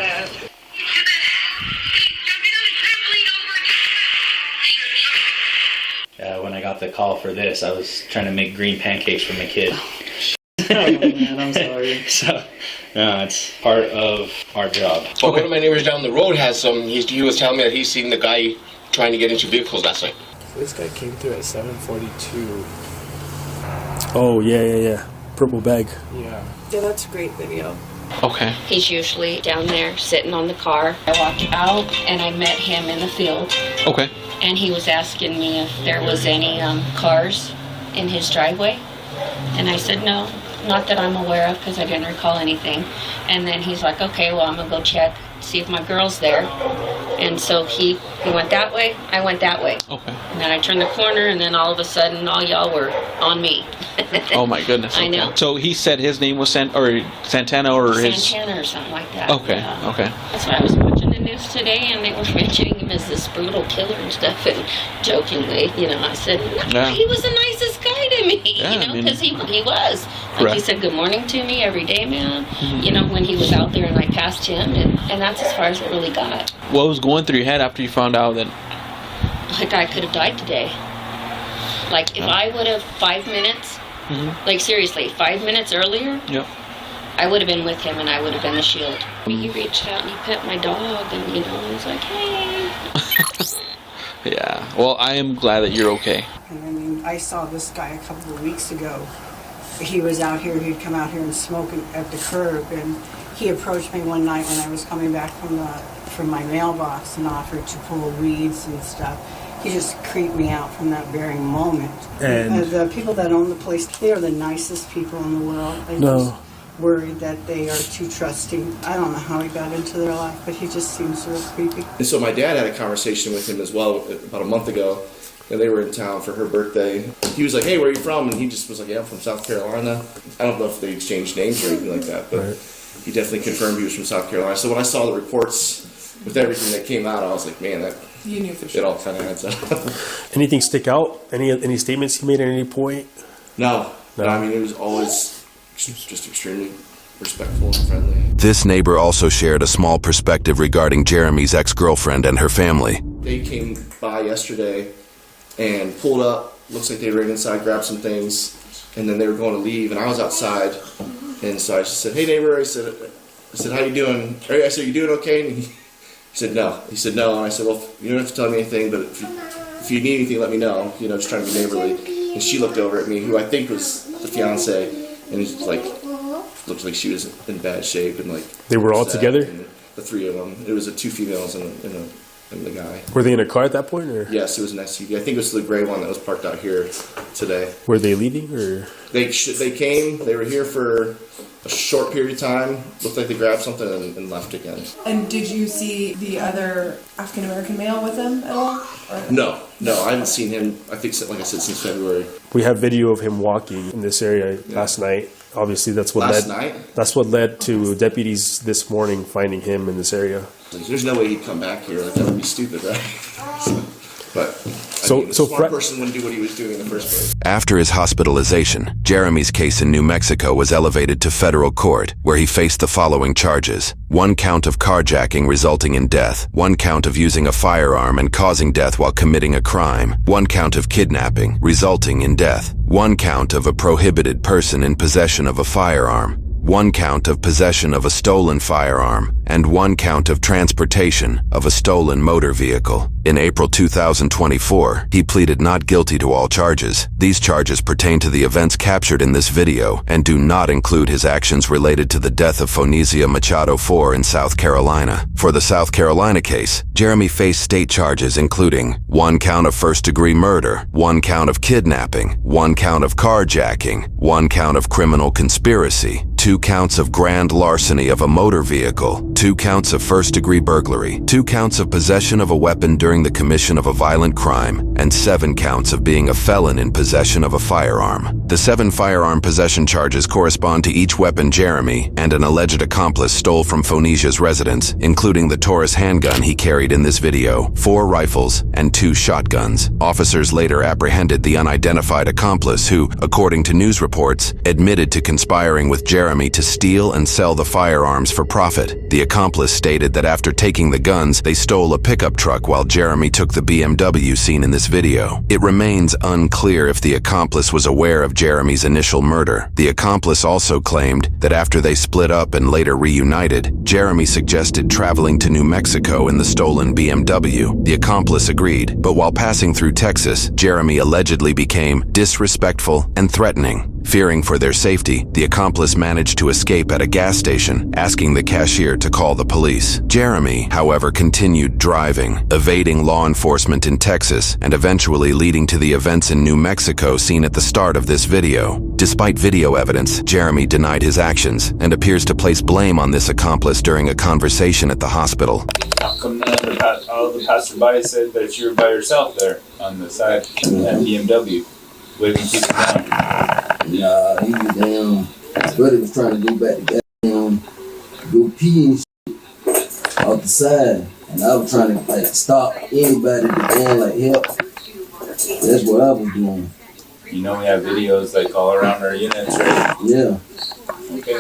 When I got the call for this, I was trying to make green pancakes for my kid. Oh man, I'm sorry. So, no, it's part of our job. But one of my neighbors down the road has some. He was telling me that he's seen the guy trying to get into vehicles last night. This guy came through at 7:42. Oh yeah. Purple bag. Yeah. Yeah, that's a great video. Okay. He's usually down there sitting on the car. I walked out and I met him in the field. Okay. And he was asking me if there was any cars in his driveway. And I said, no, not that I'm aware of, because I didn't recall anything. And then he's like, okay, well, I'm going to go check, see if my girl's there. And so he went that way, I went that way. Okay. And then I turned the corner, and then all of a sudden, all y'all were on me. Oh my goodness. I know. So he said his name was Santana or his... Santana or something like that. Okay, Yeah. okay. That's why I was watching the news today, and they were mentioning him as this brutal killer and stuff, and jokingly, I said, Yeah. he was the nicest guy to me, Yeah, because he was. Like, Correct. he said good morning to me every day, man, Mhm. when he was out there and I passed him, and that's as far as it really got. What was going through your head after you found out that... Like, I could have died today. Like, if I would have 5 minutes, like seriously, 5 minutes earlier, Yep. I would have been with him and I would have been the shield. He reached out and he pet my dog and, he was like, hey. Yeah. Well, I am glad that you're okay. And I mean, I saw this guy a couple of weeks ago. He was out here, he'd come out here and smoke at the curb, and he approached me one night when I was coming back from my mailbox and offered to pull weeds and stuff. He just creeped me out from that very moment. And the people that own the place, they are the nicest people in the world. worried that they are too trusting. I don't know how he got into their life, but he just seems real creepy. And so my dad had a conversation with him as well about a month ago, and they were in town for her birthday. He was like, "Hey, where are you from?" And he just was like, "Yeah, I'm from South Carolina." I don't know if they exchanged names or anything like that, but he definitely confirmed he was from South Carolina. So when I saw the reports with everything that came out, I was like, man, that You knew for sure. it all kind of adds up. Anything stick out? Any statements he made at any point? No. I mean, it was always just extremely respectful and friendly. This neighbor also shared a small perspective regarding Jeremy's ex-girlfriend and her family. They came by yesterday and pulled up. Looks like they ran inside, grabbed some things, and then they were going to leave. And I was outside, and so I just said, "Hey neighbor," I said, "How you doing?" I said, "You doing okay?" And he said, "No." He said, "No." And I said, "Well, you don't have to tell me anything, but if you need anything, let me know. You know, just trying to be neighborly." And she looked over at me, who I think was the fiance, and it's like looked like she was in bad shape and like they were all together. The three of them. It was the two females and the guy. Were they in a car at that point, or? Yes, it was an SUV. I think it was the gray one that was parked out here today. Were they leaving, or? They came. They were here for a short period of time. Looked like they grabbed something and left again. And did you see the other African American male with them at all? Or? No, I haven't seen him. I think, like I said, since February. We have video of him walking in this area last night. Obviously, that's what That's what led to deputies this morning finding him in this area. There's no way he'd come back here. Like, that would be stupid, right? So a smart person wouldn't do what he was doing in the first place. After his hospitalization, Jeremy's case in New Mexico was elevated to federal court, where he faced the following charges: 1 count of carjacking resulting in death, 1 count of using a firearm and causing death while committing a crime, 1 count of kidnapping resulting in death, 1 count of a prohibited person in possession of a firearm, 1 count of possession of a stolen firearm, and 1 count of transportation of a stolen motor vehicle. In April 2024, he pleaded not guilty to all charges. These charges pertain to the events captured in this video and do not include his actions related to the death of Phonesia Machado IV in South Carolina. For the South Carolina case, Jeremy faced state charges including 1 count of first-degree murder, 1 count of kidnapping, 1 count of carjacking, 1 count of criminal conspiracy, 2 counts of grand larceny of a motor vehicle, 2 counts of first-degree burglary, 2 counts of possession of a weapon during the commission of a violent crime, and 7 counts of being a felon in possession of a firearm. The 7 firearm possession charges correspond to each weapon Jeremy and an alleged accomplice stole from Phonesia's residence, including the Taurus handgun he carried in this video, 4 rifles, and 2 shotguns. Officers later apprehended the unidentified accomplice who, according to news reports, admitted to conspiring with Jeremy to steal and sell the firearms for profit. The accomplice stated that after taking the guns, they stole a pickup truck while Jeremy took the BMW seen in this video. It remains unclear if the accomplice was aware of Jeremy's initial murder. The accomplice also claimed that after they split up and later reunited, Jeremy suggested traveling to New Mexico in the stolen BMW. The accomplice agreed, but while passing through Texas, Jeremy allegedly became disrespectful and threatening. Fearing for their safety, the accomplice managed to escape at a gas station, asking the cashier to call the police. Jeremy, however, continued driving, evading law enforcement in Texas, and eventually leading to the events in New Mexico seen at the start of this video. Despite video evidence, Jeremy denied his actions and appears to place blame on this accomplice during a conversation at the hospital. How come all the passerby said that you were by yourself there on the side of that BMW, waiting people down? Nah, he was down. His buddy was trying to go back to go pee and shit off the side. And I was trying to stop anybody to go help. That's what I was doing. You know we have videos all around our units, right? Yeah. Okay.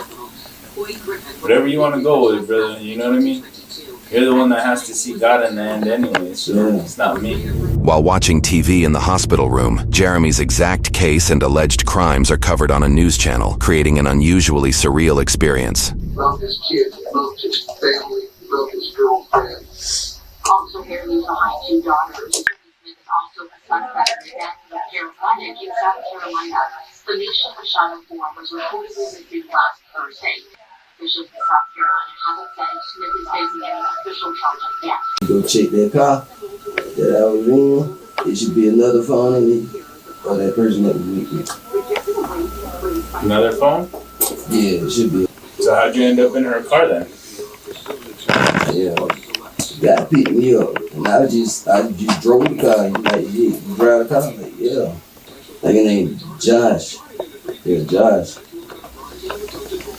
Whatever you want to go with, brother, you know what I mean? You're the one that has to see God in the end anyway, so it's not me. While watching TV in the hospital room, Jeremy's exact case and alleged crimes are covered on a news channel, creating an unusually surreal experience. Love his kids, love his family, love his girlfriend. Officer Hare leaves behind 2 daughters. Is also a suspect in death in Carolina, in South Carolina. Phonesia Machado IV was reportedly missing last Thursday. Officials in South Carolina haven't said Smith is facing any official charges yet. Go check that car that I was in. It should be another phone in it, or that person that was with me. Another phone? Yeah, it should be. So how'd you end up in her car then? Yeah, gotta pick me up, and I just drove the car. He's like, yeah, you drive the car? I'm like, yeah. Like his name Josh. Yeah, Josh.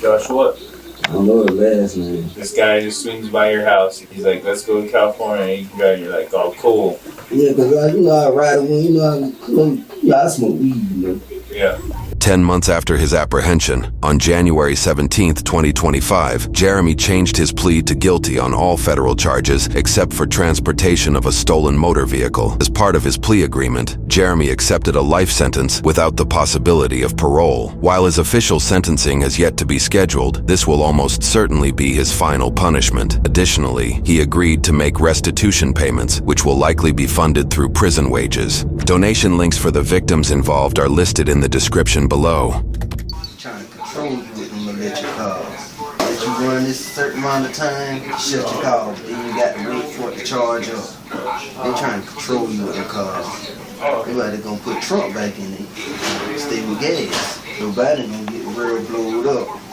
Josh what? I don't know the last name. This guy just swings by your house. He's like, let's go to California. And you're like, oh, cool. Yeah, cause I ride when I smoke weed. Yeah. 10 months after his apprehension, on January 17, 2025, Jeremy changed his plea to guilty on all federal charges except for transportation of a stolen motor vehicle. As part of his plea agreement, Jeremy accepted a life sentence without the possibility of parole. While his official sentencing has yet to be scheduled, this will almost certainly be his final punishment. Additionally, he agreed to make restitution payments, which will likely be funded through prison wages. Donation links for the victims involved are listed in the description below. Trying to control you with them let your car. Let you run this certain amount of time, shut your car, then you got to wait for it to charge up. They trying to control you with your car. Everybody gonna put Trump back in it. Stay with gas. So Biden gonna get real blowed up.